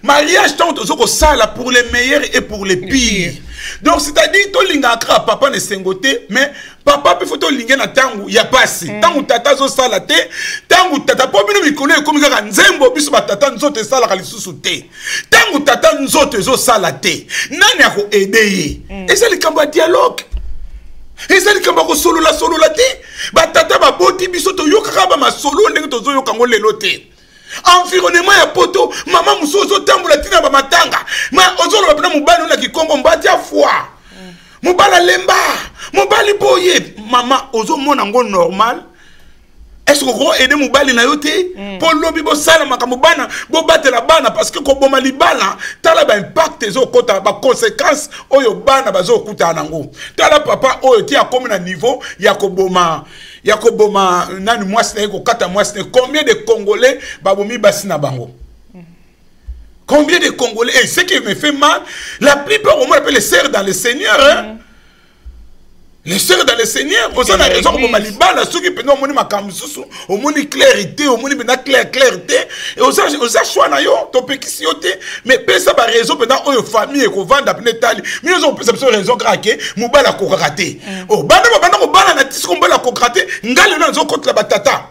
Mariage tant tozo ko sala pour les meilleurs et pour les pires. Donc c'est-à-dire to linga kra papa ne sengote mais papa peut photo linga na tangu ya pasi. Tangu tata zo sala te, tangu tata po bino mikolo e komi kaka nzembo biso ba tata nzote sala kali susu te. Tangu tata nzote zo sala te. Nani ako aider? Et c'est le combat dialogue. Et c'est le combat ko solo la te. Ba tata ba boti biso to yoka ba ma solo ndenge to zo yoka ngo lelo te. Environnement ya poto mama musozo tambola tina ba matanga ma ozolo bapena mubali na kikongo mbati ya foi mubala lemba mubali boye mama ozo mona ngo normal est-ce que ko aider mubali na yote po lobi bo sala makambo bana bo batela bana parce que ko boma libala tala ba impact ezo kota ba conséquences oyo bana bazo kuta nango tala papa oyo ti akomi na niveau ya koboma nani mwasi na ko kata mwasi combien de Congolais babomi basina bango combien de Congolais et ce qui me fait mal la plupart on appelle les sœurs dans le Seigneur hein? Les sœurs dans le Seigneur, vous avez raison, comme Malibala, ceux qui peuvent au makamsusu, au moni clarité, au moni bena clarté, et aux choix na yo, to pekisiote, mais pesa ba raison pendant aux familles ko vanda penetali, mais ils ont raison craquer, mubala ko raté. Oh, bana bana na tisko mbala ko raté, ngale na zo contre la batata.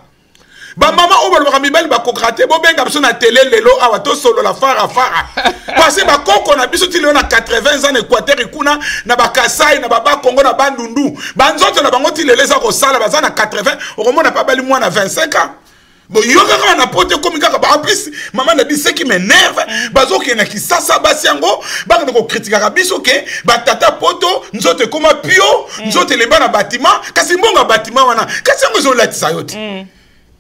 Ba maman o ba mibali ba ko raté, bo benga biso na télé lelo awa to solo la fara. Parce que ba koko na biso ti na 80 ans Équateur ikuna na ba Kasai na baba Congo na bandundu. Ba nzoto na bango ti leleza ko sala baza na 80, au moins na pas bali moi na 25 ans. Bon yoka na pote comme kaka ba en plus maman na dit ce qui m'énerve bazo ki na kisasa basi yango ba ko critiquer biso ke ba tata poto nzoto koma pio nzoto lemba na bâtiment kasi mbonga bâtiment wana kasi yango zo latisa yote.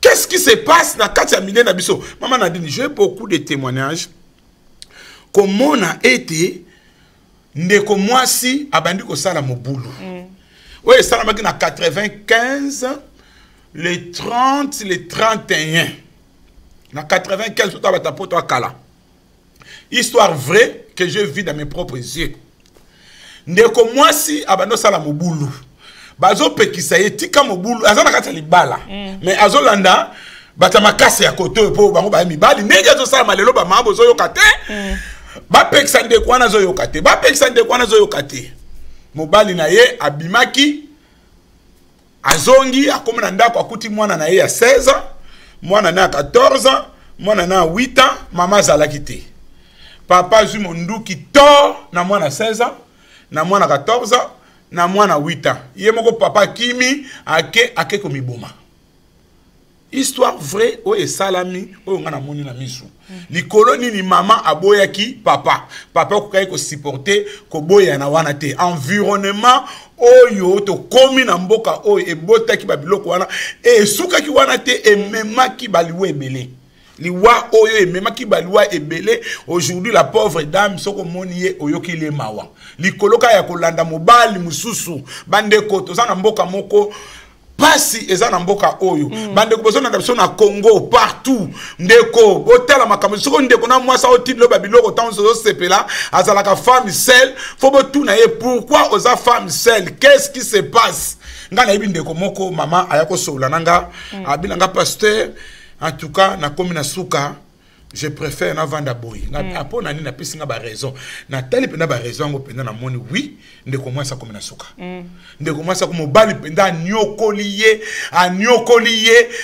Qu'est-ce qui se passe dans Katia Milé Nabiso? Maman a dit, j'ai beaucoup de témoignages. Comment on a été, ndeko moi si, abandi ko sala moboulou. Oui, ça n'a pas 95, les 30, les 31. Na 95, tout à poto kala. Histoire vraie que je vis dans mes propres yeux. Ndeko moi si, abandi sala moboulou. Bazo pekisa etika mobulu azana kata libala mais azolanda bata makase ya koto po bango ba mibali ndenge zo sala malelo ba mambo zo yokate ba pekisa ndeko wana zo yokate ba pekisa ndeko wana zo yokate mobali na ye abimaki azongi akomi na ndako akuti mwana na ye ya 16 ans, mwana na 14 ans, mwana na 8 ans, mama azalaki te. Papa zui monduki to na mwana 16 ans, na mwana 14 ans, na mwana 8 ans. Ye moko papa kimi ake komiboma. Histoire vraie o esalami o ngana moni na misu. Likolo nini mama aboyaki papa. Papa kokai ko supporter ko boya na wana te. Environnement oyo to komi na mboka oyo ebotaki babiloko wana e sukaki wana te ememaki baliwe ebele. Liwa oyo ememaki baliwa ebele. Aujourd'hui la pauvre dame soko moni ye oyoki le mawa. Likoloka ya kolanda mobali mususu bandeko tozana mboka moko pasi ezana mboka oyo bande ko bozona ndabso na Congo partout ndeko botala makambo soko ndeko na mwasa otilo babiloko tanzo sepela azalaka femme seule faut botuna ye pourquoi oza femme seule qu'est-ce qui se passe ngana yebi ndeko moko mama ayako sola nanga abilanga pasteur en tout cas na komi na suka je préfère na vanda boy na apona ni na pisinga ba raison na tali penda ba raison ngo penda na moni oui ndeko mwasa komi na suka ndeko mwasa ko mobali penda nyokoliye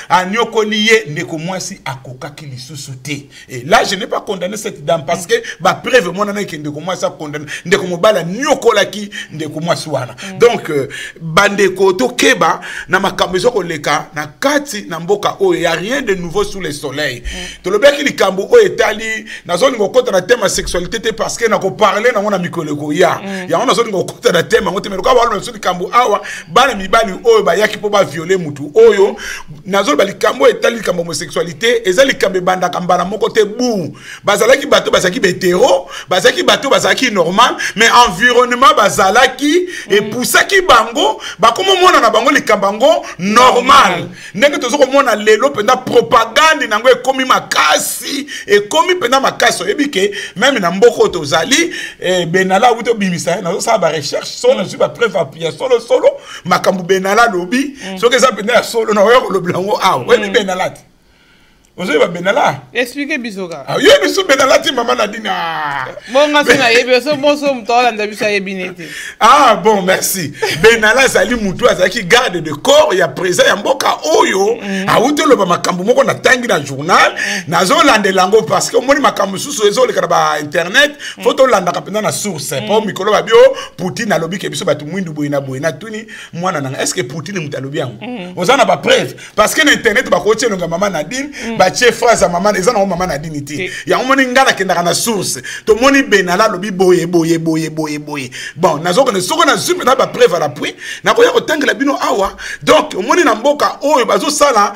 anyokoliye ndeko mwasi akokaki lisusu te. Et là je n'ai pas condamné cette dame parce que ba preuve mona na ke ndeko mwasa condamné ndeko mobala nyokolaki ndeko mwasi wana. Donc bandeko to keba na makambo ezoko leka na kati na mboka oyo ya rien de nouveau sous le soleil. To lobeki likambo o etali na zone ngokota na thème sexualité parce que na ko parler na mona mikoleko ya on zone ngokota na thème ngote meruka ba lo likambo awa bana mibali oyo ba yaki po ba violer mutu oyo na zone ba likambo etali likambo homosexualité eza likambo banda kambana moko te bu bazalaki bato bazaki betero bazaki bato bazaki normal mais environnement bazalaki et poussaki bango ba komo mona na bango likambango normal ndenge tozoko mona lelo penda propagande nango ekomi makasi et comme pena makaso ebike même na mboko tozali benala uto bimisa na ça ba recherche solo sur ba preuve appuyée solo makambu benala lobi so que ça pena solo na yo lo blanco oui benala vous avez benala expliquez bisoka ah yo biso benala ti mama Nadina bon ngasi na yebi so moso mtola nda biso yebinete ah bon merci benala zali mutu azaki garde de corps ya présent ya mboka oyo auto lo ba makambu moko na tangi na journal na zo lande lango parce que moni makambu susu ezo le ba internet photo landa kapenda na source po mikolo ba bio Poutine alobi ke biso batu mwindu boina tuni mwana nanga est-ce que Poutine mutalobi yango ozana ba preuve parce que na internet ba ko tsheno nga mama Nadine ba chef phrase maman eza na mama Nadine ti ya moni ngala kenda na source to moni benala lobi boye bon nazo ko ne soko na zupe na ba preuve à l'appui na ko ya ko tangela bino awa donc moni na mboka oyo bazo sala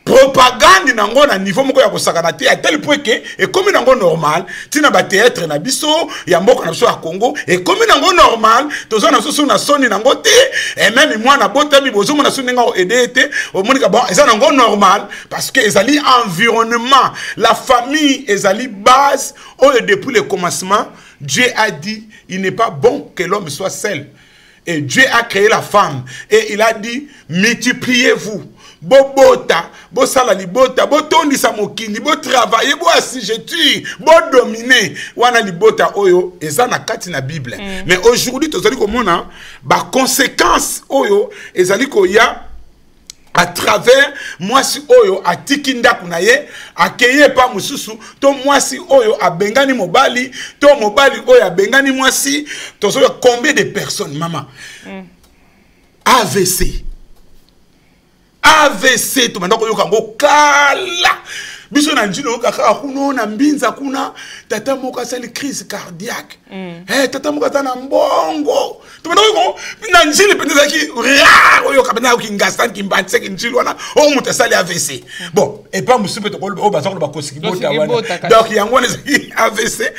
propagande nango na niveau moko ya kosakana te à tel point que et comme nango normal tina ba théâtre na biso ya mboka na biso ya Congo et comme nango normal tozo na soso na soni nango te et même moi na botami bozo na soni nga aider te au monika bon eza nango normal parce que ezali environnement la famille ezali base depuis le commencement Dieu a dit il n'est pas bon que l'homme soit seul et Dieu a créé la femme et il a dit multipliez-vous bobota bosala libota botondisa mokili bo travailler bo assujetti bo dominer wana libota oyo eza na kati na Bible mais aujourd'hui tozali komona ba conséquences oyo ezali ko ya à travers mwasi oyo atiki ndaku na ye akeye pa mususu to mwasi oyo abengani mobali to mobali oyo abengani mwasi tozo combien de personnes mama AVC to mandako yoka ngo kala biso na njino kaka kuno na mbinza kuna tata moka sali crise cardiaque tata moka tana mbongo to mandako na njili pendeza ki yoka bana ki ngastan ki mbanse ki njili wana o muta sali AVC bon et pas musupe to ko ba zakolo ba kosiki bota wana donc yango wana AVC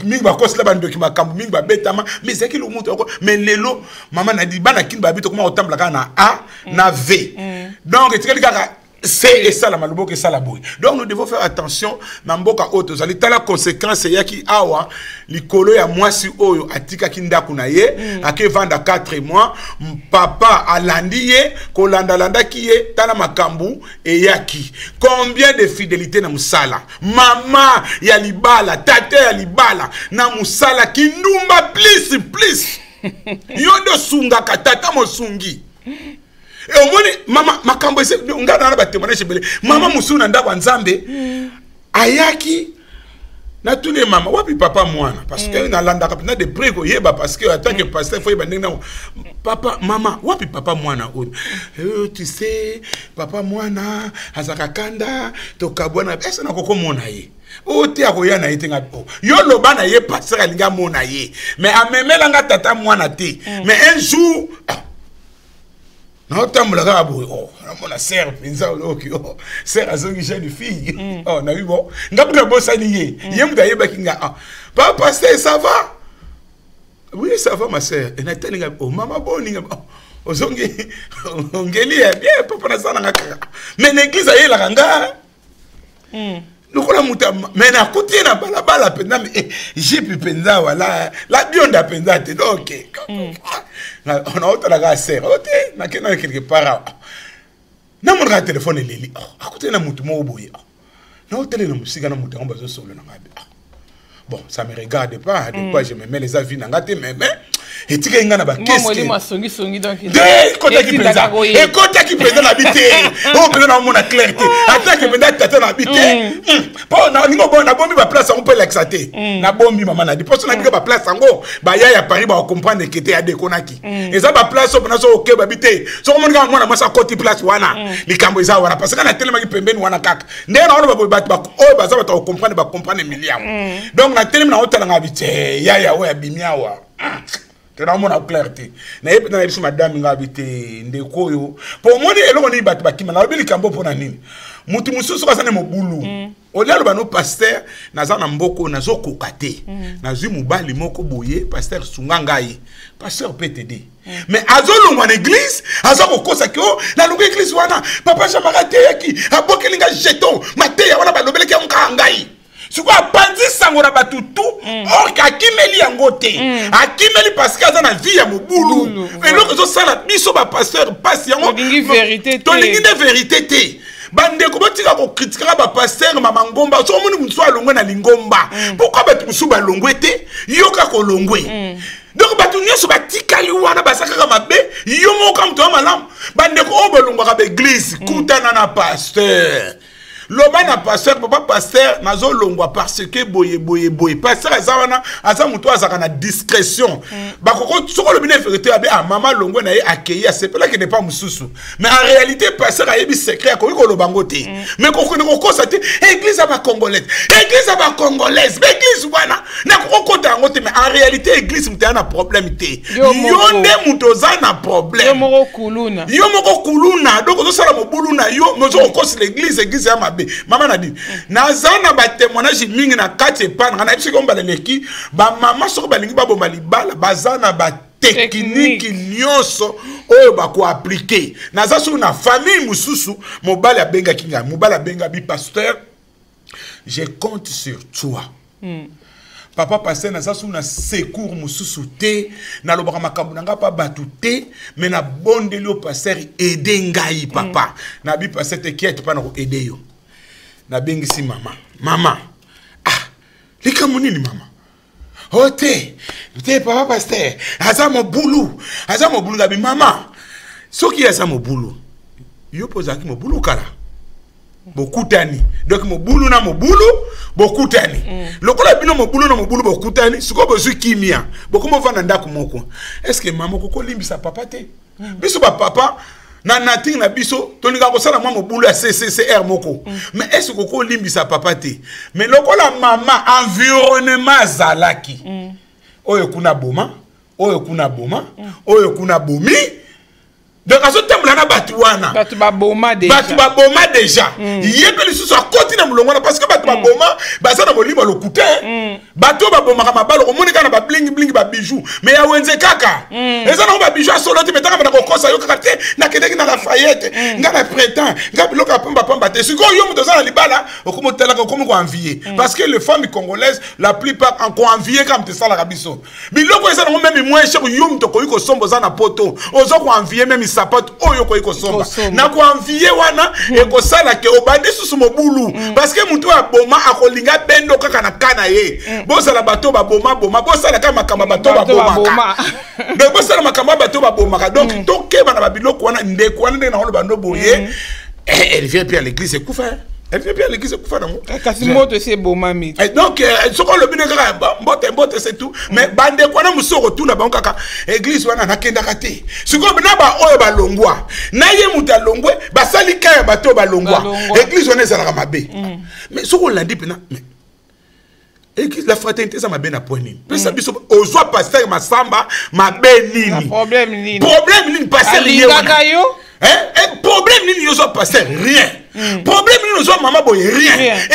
mingi ba kosila bando ki makambu mingi ba betama mais c'est ki lo muta mais lelo mama na di bana kin ba bito kuma otambla kana A na V donc etikali kaka c'est et ça la malubo que ça la boue. Donc nous devons faire attention na mboka oto zali tala conséquence yaki awa likolo ya mwasi oyo atika kindaku na ye ake vanda 4 mois papa alandiye ko landa kiye tala makambu e yaki combien de fidélité na musala mama ya libala tata ya libala na musala kindumba please yondo sunga katata mosungi Et au moins mama makambo ese ngana na ba témoigner chebele mama musuna ndako nzambe ayaki na tous les mamans wapi papa mwana parce que na landa kapina de prego yeba parce que en tant que pasteur faut yeba ndena papa mama wapi papa mwana tu sais papa mwana azaka kanda to kabwana esa na koko mona ye o te akoya na yetenga yo loba na ye pasteur alinga mona ye mais amemela nga tata mwana te mais un jour na otambola kaka boye namona sere mpenza oloki sere azongisha ni fille na wi bon nga mpona bosani ye mutu ayebaki nga papa pasteur ça va oui ça va ma sere enatalinga mama boninga ozongi ongeli ya bien papa nasala nga kaka mais l'église ayelaka nga lokola muta mais nakuti na balabala penza jipi penza wala la bionda penza te donc on a autre la sœur ote na kena quelque part na mon téléphone leli akuti na mutu mo boye na hôtel na musika na mutu ngomba solo na ngabe bon ça me regarde pas de quoi je me mets les avis na ngate mais et tu gagnes na ba qu'est-ce que songi songi donc kota ki penza et kota ki penza na bité on peut na mona clarté attends que penza tata na bité po na ningo bon na bombi ba place on peut l'exater na bombi mama na di poso na ningo ba place ngo ba ya Paris ba comprendre que te a dekonaki et ça ba place on na so OK ba bité so ko mona mwana masa koti place wana likambo eza wana parce que na telema ki pembeni wana kaka ndena ona ba ba za ba comprendre milliard donc na telema na otala nga bité ya we abimiawa tena mona clarté na yep na biso madame ngabité ndeko yo pour moni eloko ni batu bakima na bili kambo pona nini mutu mususu kasane mobulu olialo bano pasteur naza na mboko nazo kokate nazwi mobali moko boye pasteur sungangai pasteur PTD mais azolongwa na église azokokosa ki na longo église wana papa jamarate yaki abokelinga jeton mateya wana balobeleki ya ngai Suko apandi sango na batutu or kakimeli yango te akimeli parce que azana vie ya mobulu et donc zo sala biso ba pasteur passe yango tolingi vérité te tolingi de vérité te bande ko botika ko critiquer ba pasteur mama ngomba so moni mutso alongwe na lingomba pourquoi batu musu ba longwe te yoka ko longwe donc batu nyoso batikali wana basaka mabe yo moka mto malamu bande ko obolongwa ka église kutana na pasteur Loba na pasteur, papa pasteur, nazo longwa parce que boye. Pasteur azawana, azamuto azaka na discrétion. Bakoko soko le bine vérité abe a maman longwa na ye accueillir, c'est pas là qu'il n'est pas mususu. Mais en réalité pasteur a yebi secret ko ko lobangote. Mais ko ko sati église aba congolaise. Église aba congolaise, église wana na ko kota ngote mais en réalité église mta na problème té. Yo nde mutoza na problème. Yo moko kuluna. Donc zo sala mobulu na yo, mozo ko l'église église ya Maman a dit, Nazana ba témoignage mingi na kati pan, na biso komba leki, ba mama soko ba lingi ba bomali bala, bazana ba technique nyonso oyo ba ko appliquer. Naza so na famille mususu, mobali abenga kinga, mobali abenga bi pasteur. Je compte sur toi. Papa pasteur naza so na secours mususu te, na lobaka makambo nanga pa batu te, mais na bondeli o pasteur aider ngai papa. Na bi pasteur te kiete pa na ko aider yo. Na bengisi mama lika munini mama ote papa pasteur azamo bulu gabi mama soki azamo bulu yo pozaki mo bulu kala bokutani donc mo bulu na mo bulu bokutani lokola bino mo bulu na mo bulu bokutani siko bozu kimia bokomo vana ndako moko est-ce que maman koko limbisa papa te biso ba papa na nating na biso tolinga ko sala mwa mobulu ya CCCR moko mais est-ce que ko limbisa papa te mais lokola mama environnement zalaki oyo kuna boma oyo kuna bomi donc aso temla na batu wana batu ba boma déjà yebeli susu akoti na mulongo na parce que batu ba boma baza na bolima lokuta batu ba boma kama balo omonika na ba bling ba bijou mais ya wenze kaka eza na ba bijou solo te metaka na kokosa yo kaka te na kedeki na Lafayette nga na printemps nga biloka pamba te siko yo muto za na libala okomotela ko ko envier parce que les femmes congolaises la plupart en ko envier comme te sala kabiso biloko eza na même moins cher yo muto ko yiko sombo za na poto ozo ko envier même sapato oyo ko iko somba na ko envier wana e ko sala ke obandi susu mobulu parce que mutu ya boma akolinga bendo kaka na kana ye bo sala bato ba boma bo sala kama bato ba boma donc bo sala makamba bato ba boma donc toke bana ba biloko wana ndeko quoi n'est dans le bando boyé elle vient puis à l'église c'est couffin elle vient bien à l'église c'est couffin non Kasimo de c'est beau mami donc ce qu'on le binega mbote c'est tout mais bande quoi na musoko tout na bango kaka église wana na kenda kate ce qu'on na ba oyo ba longwa na ye muta longwe ba sali kaya bato ba longwa église wana ezalaka mabe mais ce qu'on l'a dit pena et la fraternité ça m'a bien appoigné. Parce que aux autres pasteur Massamba m'a bien nini. Problème nini. Problème nini pasteur lié. Hein? Problème nini aux autres pasteur rien. Problème nini aux autres maman boy rien.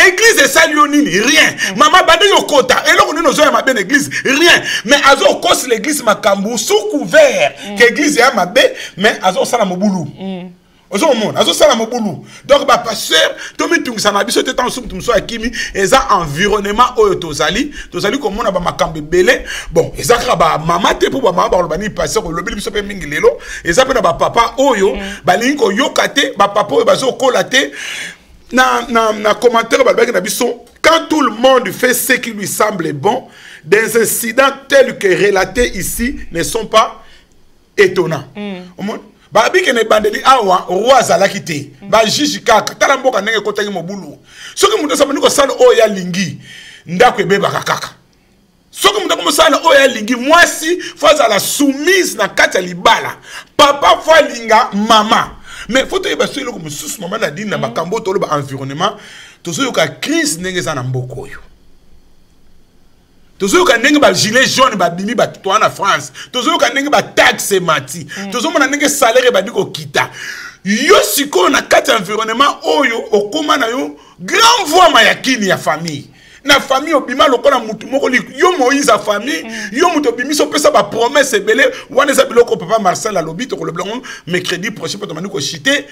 Église et ça nini rien. Maman bande yo kota. Et là on nous autres m'a bien église rien. Mais azo cause l'église makambu sous couvert que église est ma bé mais azo ça la moboulou. Donc, ma pasteur, Tomi Tungsana, biso te tan soum tumso akimi, eza environnement oyo tozali comme on a ma kambe belé. Bon, eza ba mama te pour ba mama ba lobani pasteur ko lobi biso pe mingi lelo, eza pe na ba papa oyo, ba linko yokate, ba papa oyo bazo kolate na commentaire ba na biso, quand tout le monde fait ce qui lui semble bon, des incidents tels que relatés ici ne sont pas étonnants. Babi ke ne bandeli awa roi azalaki te ba jiji kaka tala mboka ndenge kotangi mobulu soki mutu asama ko sala o ya lingi ndako ebeba kaka soki mutu ko sala o ya lingi mwasi faza la soumise na kati ya libala papa fa linga mama mais faut te baso eloko mususu mama na dina makambo to lo ba environnement to so yoka crise ndenge za na mboko yo tozo ka ndenge ba gilet jaune ba bimi ba to na France tozo ka ndenge ba taxe mati tozo mona ndenge salaire ba diko kita yo siko na kati environnement oyo okoma na yo grand voix mayakini ya famille na famille obima lokola mutu moko yo Moïse a famille yo mutu obimi so pesa ba promesse belé wana za biloko papa Marcel a lobi to ko le blanc mercredi prochain pour te ko chiter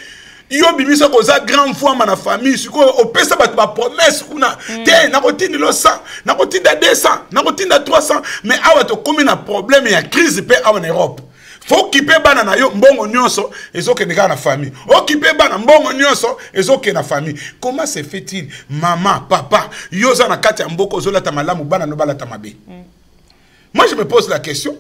yo bimisa koza grand fois na famille siko opesa ba promesse kuna te na kotindi lo 100 na kotinda 200 na kotinda 300 mais awa to komi na problème ya crise pe awa en Europe faut kipe bana na yo mbongo nyonso ezoke ndeka na famille okipe bana mbongo nyonso ezoke na famille comment se fait-il maman papa yo za na kati ya mboko zolata malamu bana no balata mabe moi je me pose la question.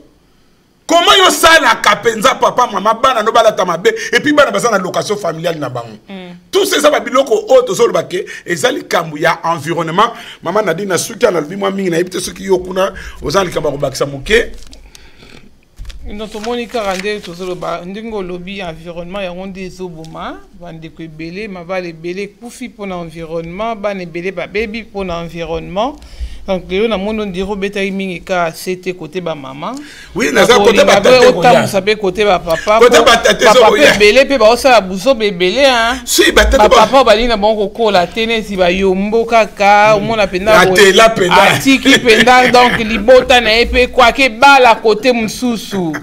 Comment yo ça la kapenza papa maman bana no bala tamabe et puis bana bazana location familiale na bango. Tous ces ababiloko auto zolbake ezali kambu ya environnement maman na dina suki na lobi moi mingi na ebite suki yokuna ozali kamba ko bakisa muke. Notre Monica Randé tozoloba ndingo lobby environnement ya onde ezoboma bande ko belé ma va les belé kufi pour l'environnement bane belé ba baby pour l'environnement. Donc, les gens ont dit que c'était côté de maman. Oui, mais côté de papa. Côté de papa. Côté de papa. Bébé, puis bah ça bouso bébé hein. Si, bah papa bah lina bon coco la télé si bah yombo kaka au monde apenda. La penda. Article penda donc libota na épée quoi que bas la côté msusu.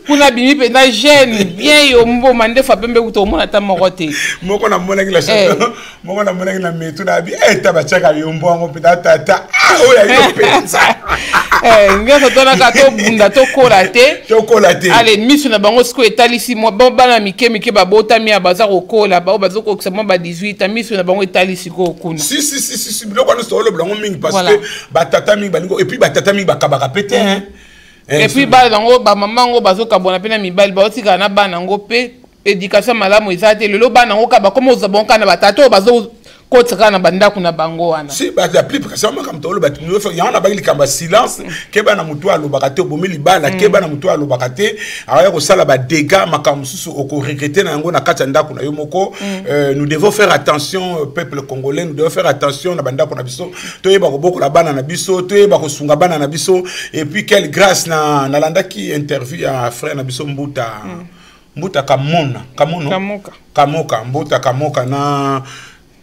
Kuna bimi penda jeune bien yombo mande fa pembe kuto mona ta morote. Moko na mona la chanson. Moko na mona la metu na bi tabachaka yombo ngo penda tata. Ngeso tona kato bunda to kolate allez misu na bango siko etalisi mo bana mike ba botami ya baza kokola ba bazo ko seulement ba 18 misu na bango etalisi ko kuna si biloko no solo blango mingi parce que ba tata mingi balingo et puis ba tata mingi ba kabaka pété hein et puis ba bango ba maman ngo bazo kabona pena mibali ba otika na bana ngo pe éducation malamu ezate lelo bana ngo kaba comme ozabonka na batata bazo kotika na banda kuna bango wana si ba la plus parce que comme tolo ba tu faut yana ba likamba silence ke bana mutu alobakate bomeli bana ke bana mutu alobakate aya ko sala ba dégâts makambo susu oko regretter na yango na kati ndako na yo moko nous devons faire attention peuple congolais nous devons faire attention na banda kuna biso to yeba ko boko la bana na biso to yeba ko sunga bana na biso et puis quelle grâce na landaki interview ya frère na biso Mbuta Kamoka Mbuta Kamoka na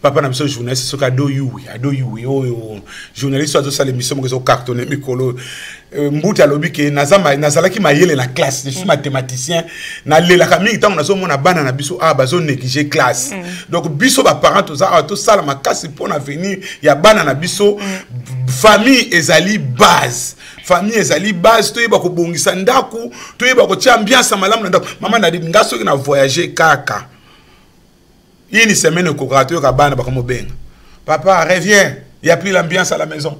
papa na biso journaliste soka ado yuwi oyo journaliste azo sala émission ko cartonner mikolo Mbuta lobi ke nazalaki mayele na classe je suis mathématicien na lela ka mingi tango nazo mona bana na biso bazo négliger classe donc biso ba parents to sala makasi pour l'avenir ya bana na biso famille ezali base to yeba ko bongisa ndaku to yeba ko tia ambiance malamu na ndaku mama na di ngaso na voyager kaka. Il y semaine au corateur kabana bako mobenga. Papa reviens, il y a plus l'ambiance à la maison.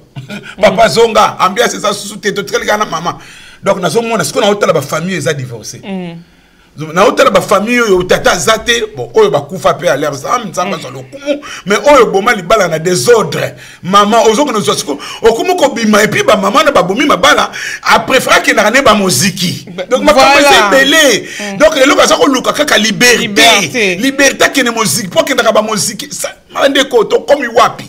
Papa zonga, ambiance ça sous tête très gana maman. Donc nazo mona ce qu'on a autant la famille est divorcée. na otala ba famille yo tata zate bon oyo ba kufa pe à l'air zam nzamba zo lokumu mais oyo boma libala na désordre maman ozoko no siko okumu ko bima et puis ba maman na ba bomi mabala a préféré que na ne ba muziki donc ma femme c'est belé donc eloko ça ko luka kaka liberté que ne musique pour que na ba musique ça mande ko to comme wapi.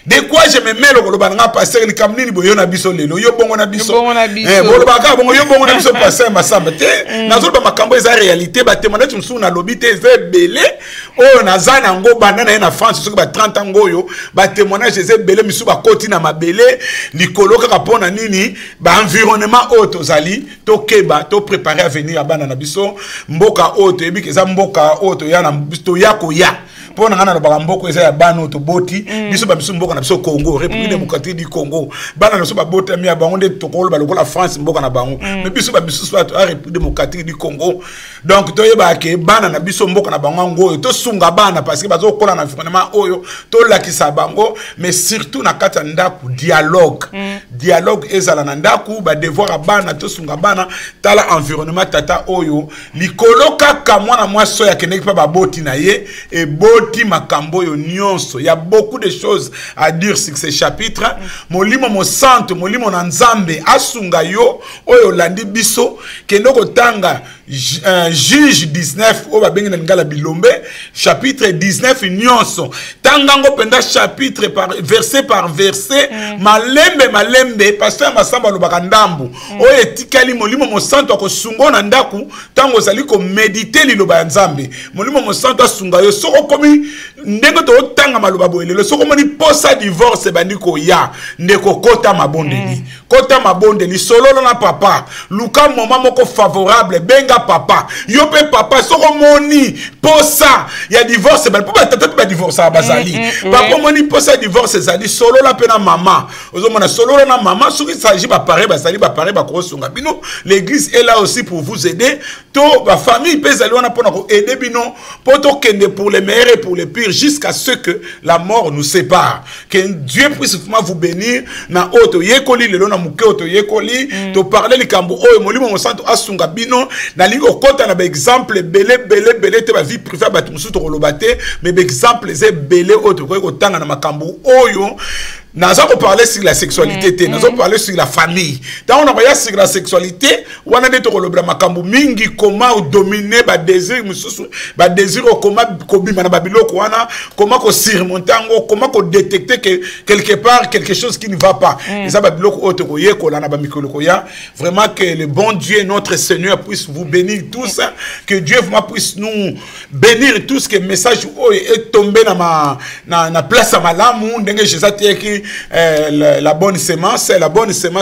De quoi je me mets le kolobanga passer ni kamnini boyo na biso lelo yo bongo na biso bolo baka bongo yo bongo na biso passer masamba te nazo ba makambo eza réalité ba témoignage msu na lobité eza belé o na zana ngo banana na France soki ba 30 ans ngoyo ba témoignage eza belé misu ba koti na mabele likolo kaka pona nini ba environnement auto zali to keba to préparer à venir à bana na biso mboka auto ebi eza mboka auto ya na biso yako ya pona ngana na mboko eza ya bana auto boti biso ba biso mboka na biso Congo République démocratique du Congo bana na so ba bota mi ya bango de tokolo ba lokola France mboka na bango mais biso ba biso soit République démocratique du Congo donc to yeba ke bana na biso mboka na bango ngo to sunga bana parce que bazo kola na environnement oyo to lakisa bango mais surtout na kata ndaku dialogue ezala na ndaku ba devoir bana to sunga bana tala environnement tata oyo likolo kaka mwana mwaso ya keneki pa ba boti na ye et boti makambo yo nyonso. Il y a beaucoup de choses à dire sur ce chapitre. Molimo mo santo molimo na nzambe asunga yo oyo landi biso kendoko tanga juge 19 o ba bengi na ngala bilombe chapitre 19 nyonso tangango penda chapitre par verset malembe pasteur Masamba lobaka ndambu oyo etikali molimo mo santo ko sungo na ndaku tango zali ko méditer liloba ya nzambe molimo mo santo asunga yo soko komi ndenge to tanga maloba boelelo soko moni posa divorce bandiko ya ndeko kota mabondeli solo na papa luka moma moko favorable benga papa yo pe papa soko moni posa ya divorce ba papa tata ba divorce bazali papa moni posa divorce zali solo la pena mama ozomona solo na mama soki s'agit ba pare bazali ba pare ba kosunga bino l'église est là aussi pour vous aider to ba famille pe zali wana pona ko aider bino poto kende pour les meilleurs et pour les pires jusqu'à ce que la mort nous sépare. Que Dieu puisse vous bénir na auto yekoli lelo na muke auto yekoli to parler likambo oyo molimo mo santo asunga bino na lingo kota na ba exemple belé te ba vie privée ba tumusu to kolobate mais ba exemple ze belé auto ko tanga na makambo oyo. Nous allons parler sur la sexualité, nous allons parler sur la famille. Quand on a sur la sexualité, on a des problèmes makambu mingi comment dominer ba désir comment kobima na babilo kwana comment ko surmonter comment ko détecter que quelque part quelque chose qui ne va pas. Et ça babilo ko otokoye ko la na ba mikolo ko ya vraiment que le bon Dieu notre Seigneur puisse vous bénir tous, que Dieu vraiment puisse nous bénir tous, que message est tombé na place à malamu ndenge Jésus qui la bonne semence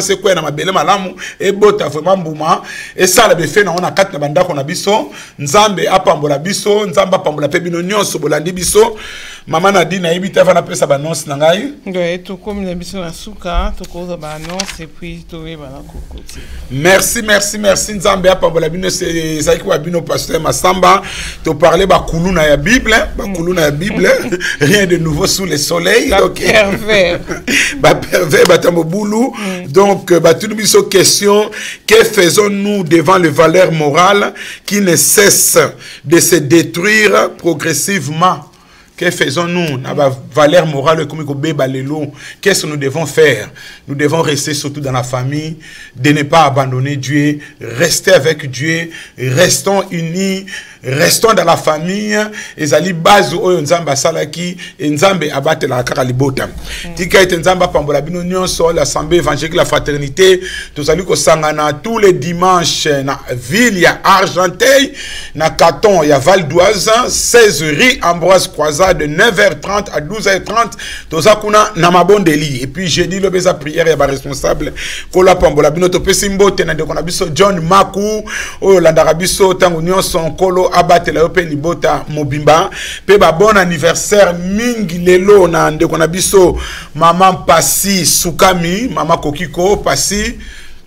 c'est quoi na mabele malamu et bota vraiment mbuma et ça la befe na on a quatre na banda ko na biso nzambe apambola biso nzamba apambola pe bino nyonso bolandi biso mama Nadine ayibita va na pesa ba annonce na ngai ouais to comme na biso na suka to ko ba annonce et puis to we ba na kokoti merci nzambe apambola bino c'est ça qui wa bino pasteur Masamba to parler ba kuluna ya Bible rien de nouveau sous le soleil OK bah pervers batamoboulou donc tout nous question que faisons-nous devant les valeurs morales qui ne cessent de se détruire progressivement? Que faisons-nous dans la valeur morale comme qu'est-ce que nous devons faire? Nous devons rester surtout dans la famille, de ne pas abandonner Dieu, rester avec Dieu, restons unis, restons dans la famille. Ezali base oyo nzamba salaki nzambe abate la kaka libota. Tika ete nzamba pambola bino nyonso l'assemblée évangélique la fraternité tozali ko sangana tous les dimanches na ville ya Argenteuil na Caton ya Val d'Oise 16 rue Ambroise Croizat de 9h30 à 12h30 tozakuna na mabondeli et puis jeudi le beza prière ya ba responsable ko la pambola bino to pesimbo tena de kona biso John Maku oyo landaka biso tango nyonso kolo abate la yope libota mobimba pe ba bon anniversaire mingi lelo na ndeko na biso maman Pasi Sukami mama Kokiko Pasi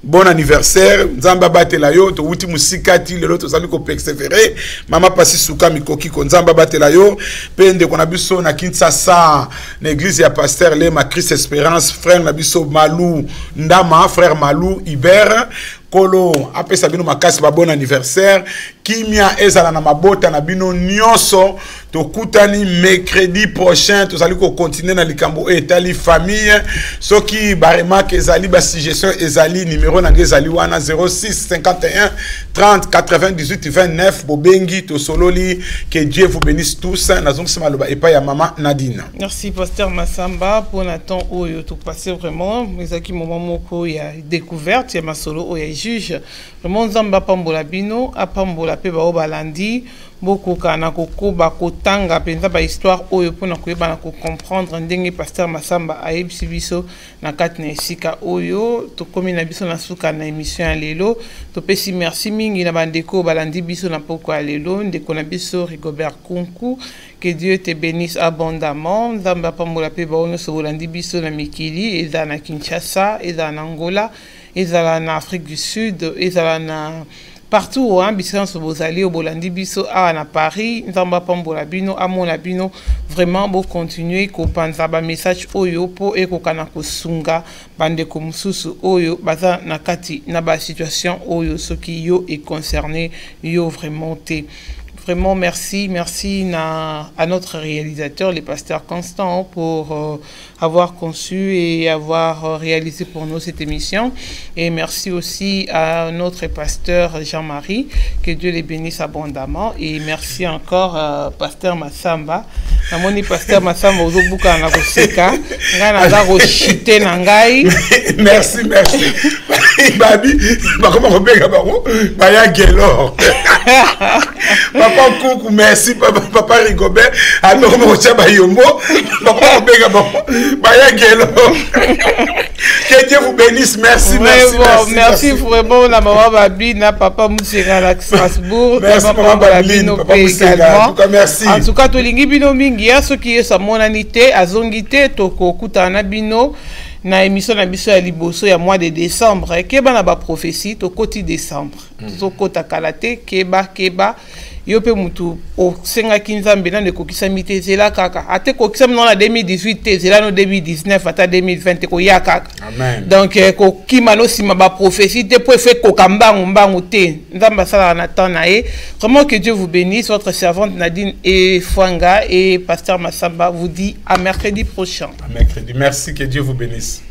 bon anniversaire nzamba batela yo to wuti musikati lelo to sali ko persévérer mama Pasi Sukami Kokiko nzamba batela yo pe ndeko na biso na Kinshasa na église ya pasteur Lema Christ Espérance frère na biso Malou Ndama frère Malou Iber Kolo apesa bino makasi ba bon anniversaire kimia ezala na mabota na bino nyonso tokutani mercredi prochain tozali ko continuer na likambo etali famille soki baremake ezali ba suggestion ezali numéro na ezali wana 06 51 30 98 29 bobengi to sololi que Dieu vous bénisse tous nazong semaloba epa ya mama Nadine. Merci pasteur Massamba pour Nathan oyo to passer vraiment ezaki moment moko ya découverte ya masolo oyo ya juge vraiment nzamba pambola bino apambola pe ba obalandi beaucoup kana kokoba kotanga penza ba histoire oyo pona koyeba na ko comprendre ndenge pasteur Massamba ayebisi biso na kati na esika oyo to komi na biso na suka na émission ya lelo to pesi merci mingi na bandeko balandi biso na poko ya lelo ndeko na biso Rigobert Kunku. Que Dieu te bénisse abondamment. Nzamba pambola pe ba ono so bolandi biso na mikili eza na Kinshasa eza na Angola eza na Afrique du Sud eza na partout hein bisanso bozali obolandi biso a na Paris nzamba pambola bino amona bino vraiment bo continuer ko panza ba message oyo po ekokana kosunga bande ko mususu oyo baza na kati na ba situation oyo soki yo est concerné yo vraiment te. Vraiment, merci à notre réalisateur, le pasteur Constant, pour avoir conçu et avoir réalisé pour nous cette émission. Et merci aussi à notre pasteur Jean-Marie, que Dieu les bénisse abondamment. Et merci encore, pasteur Massamba. Namoni pasteur Massamba, ozobuka na koseka, nga na za rochite na ngai. Merci. Babi, comment on peut gabaro, baya gelor. Papa Coucou, merci papa Rigobert. Alors mon chaba yombo, papa Obega bon, baya gelo. Que Dieu vous bénisse, merci. Merci vraiment la maman Babi, na papa Moussera à Strasbourg, merci papa Babi, papa Moussera. En tout cas merci. En tout cas to lingi bino mingi ya ce qui est sa monanité azongité toko kutana bino. Na émission na biso ya liboso ya mois de décembre keba na ba prophétie to koti décembre to kota kalate keba yo pe mutu o senga kinzambe na de kokisa mitezela kaka ate kokisa na 2018 tezela no 2019 ata 2020 ko ya kaka amen donc ko kimano sima ba prophétie te po fait ko kambangu te nzamba sala na temps na e vraiment que Dieu vous bénisse. Votre servante Nadine et Fwanga et pasteur Massamba vous dit à mercredi prochain. À mercredi, merci, que Dieu vous bénisse.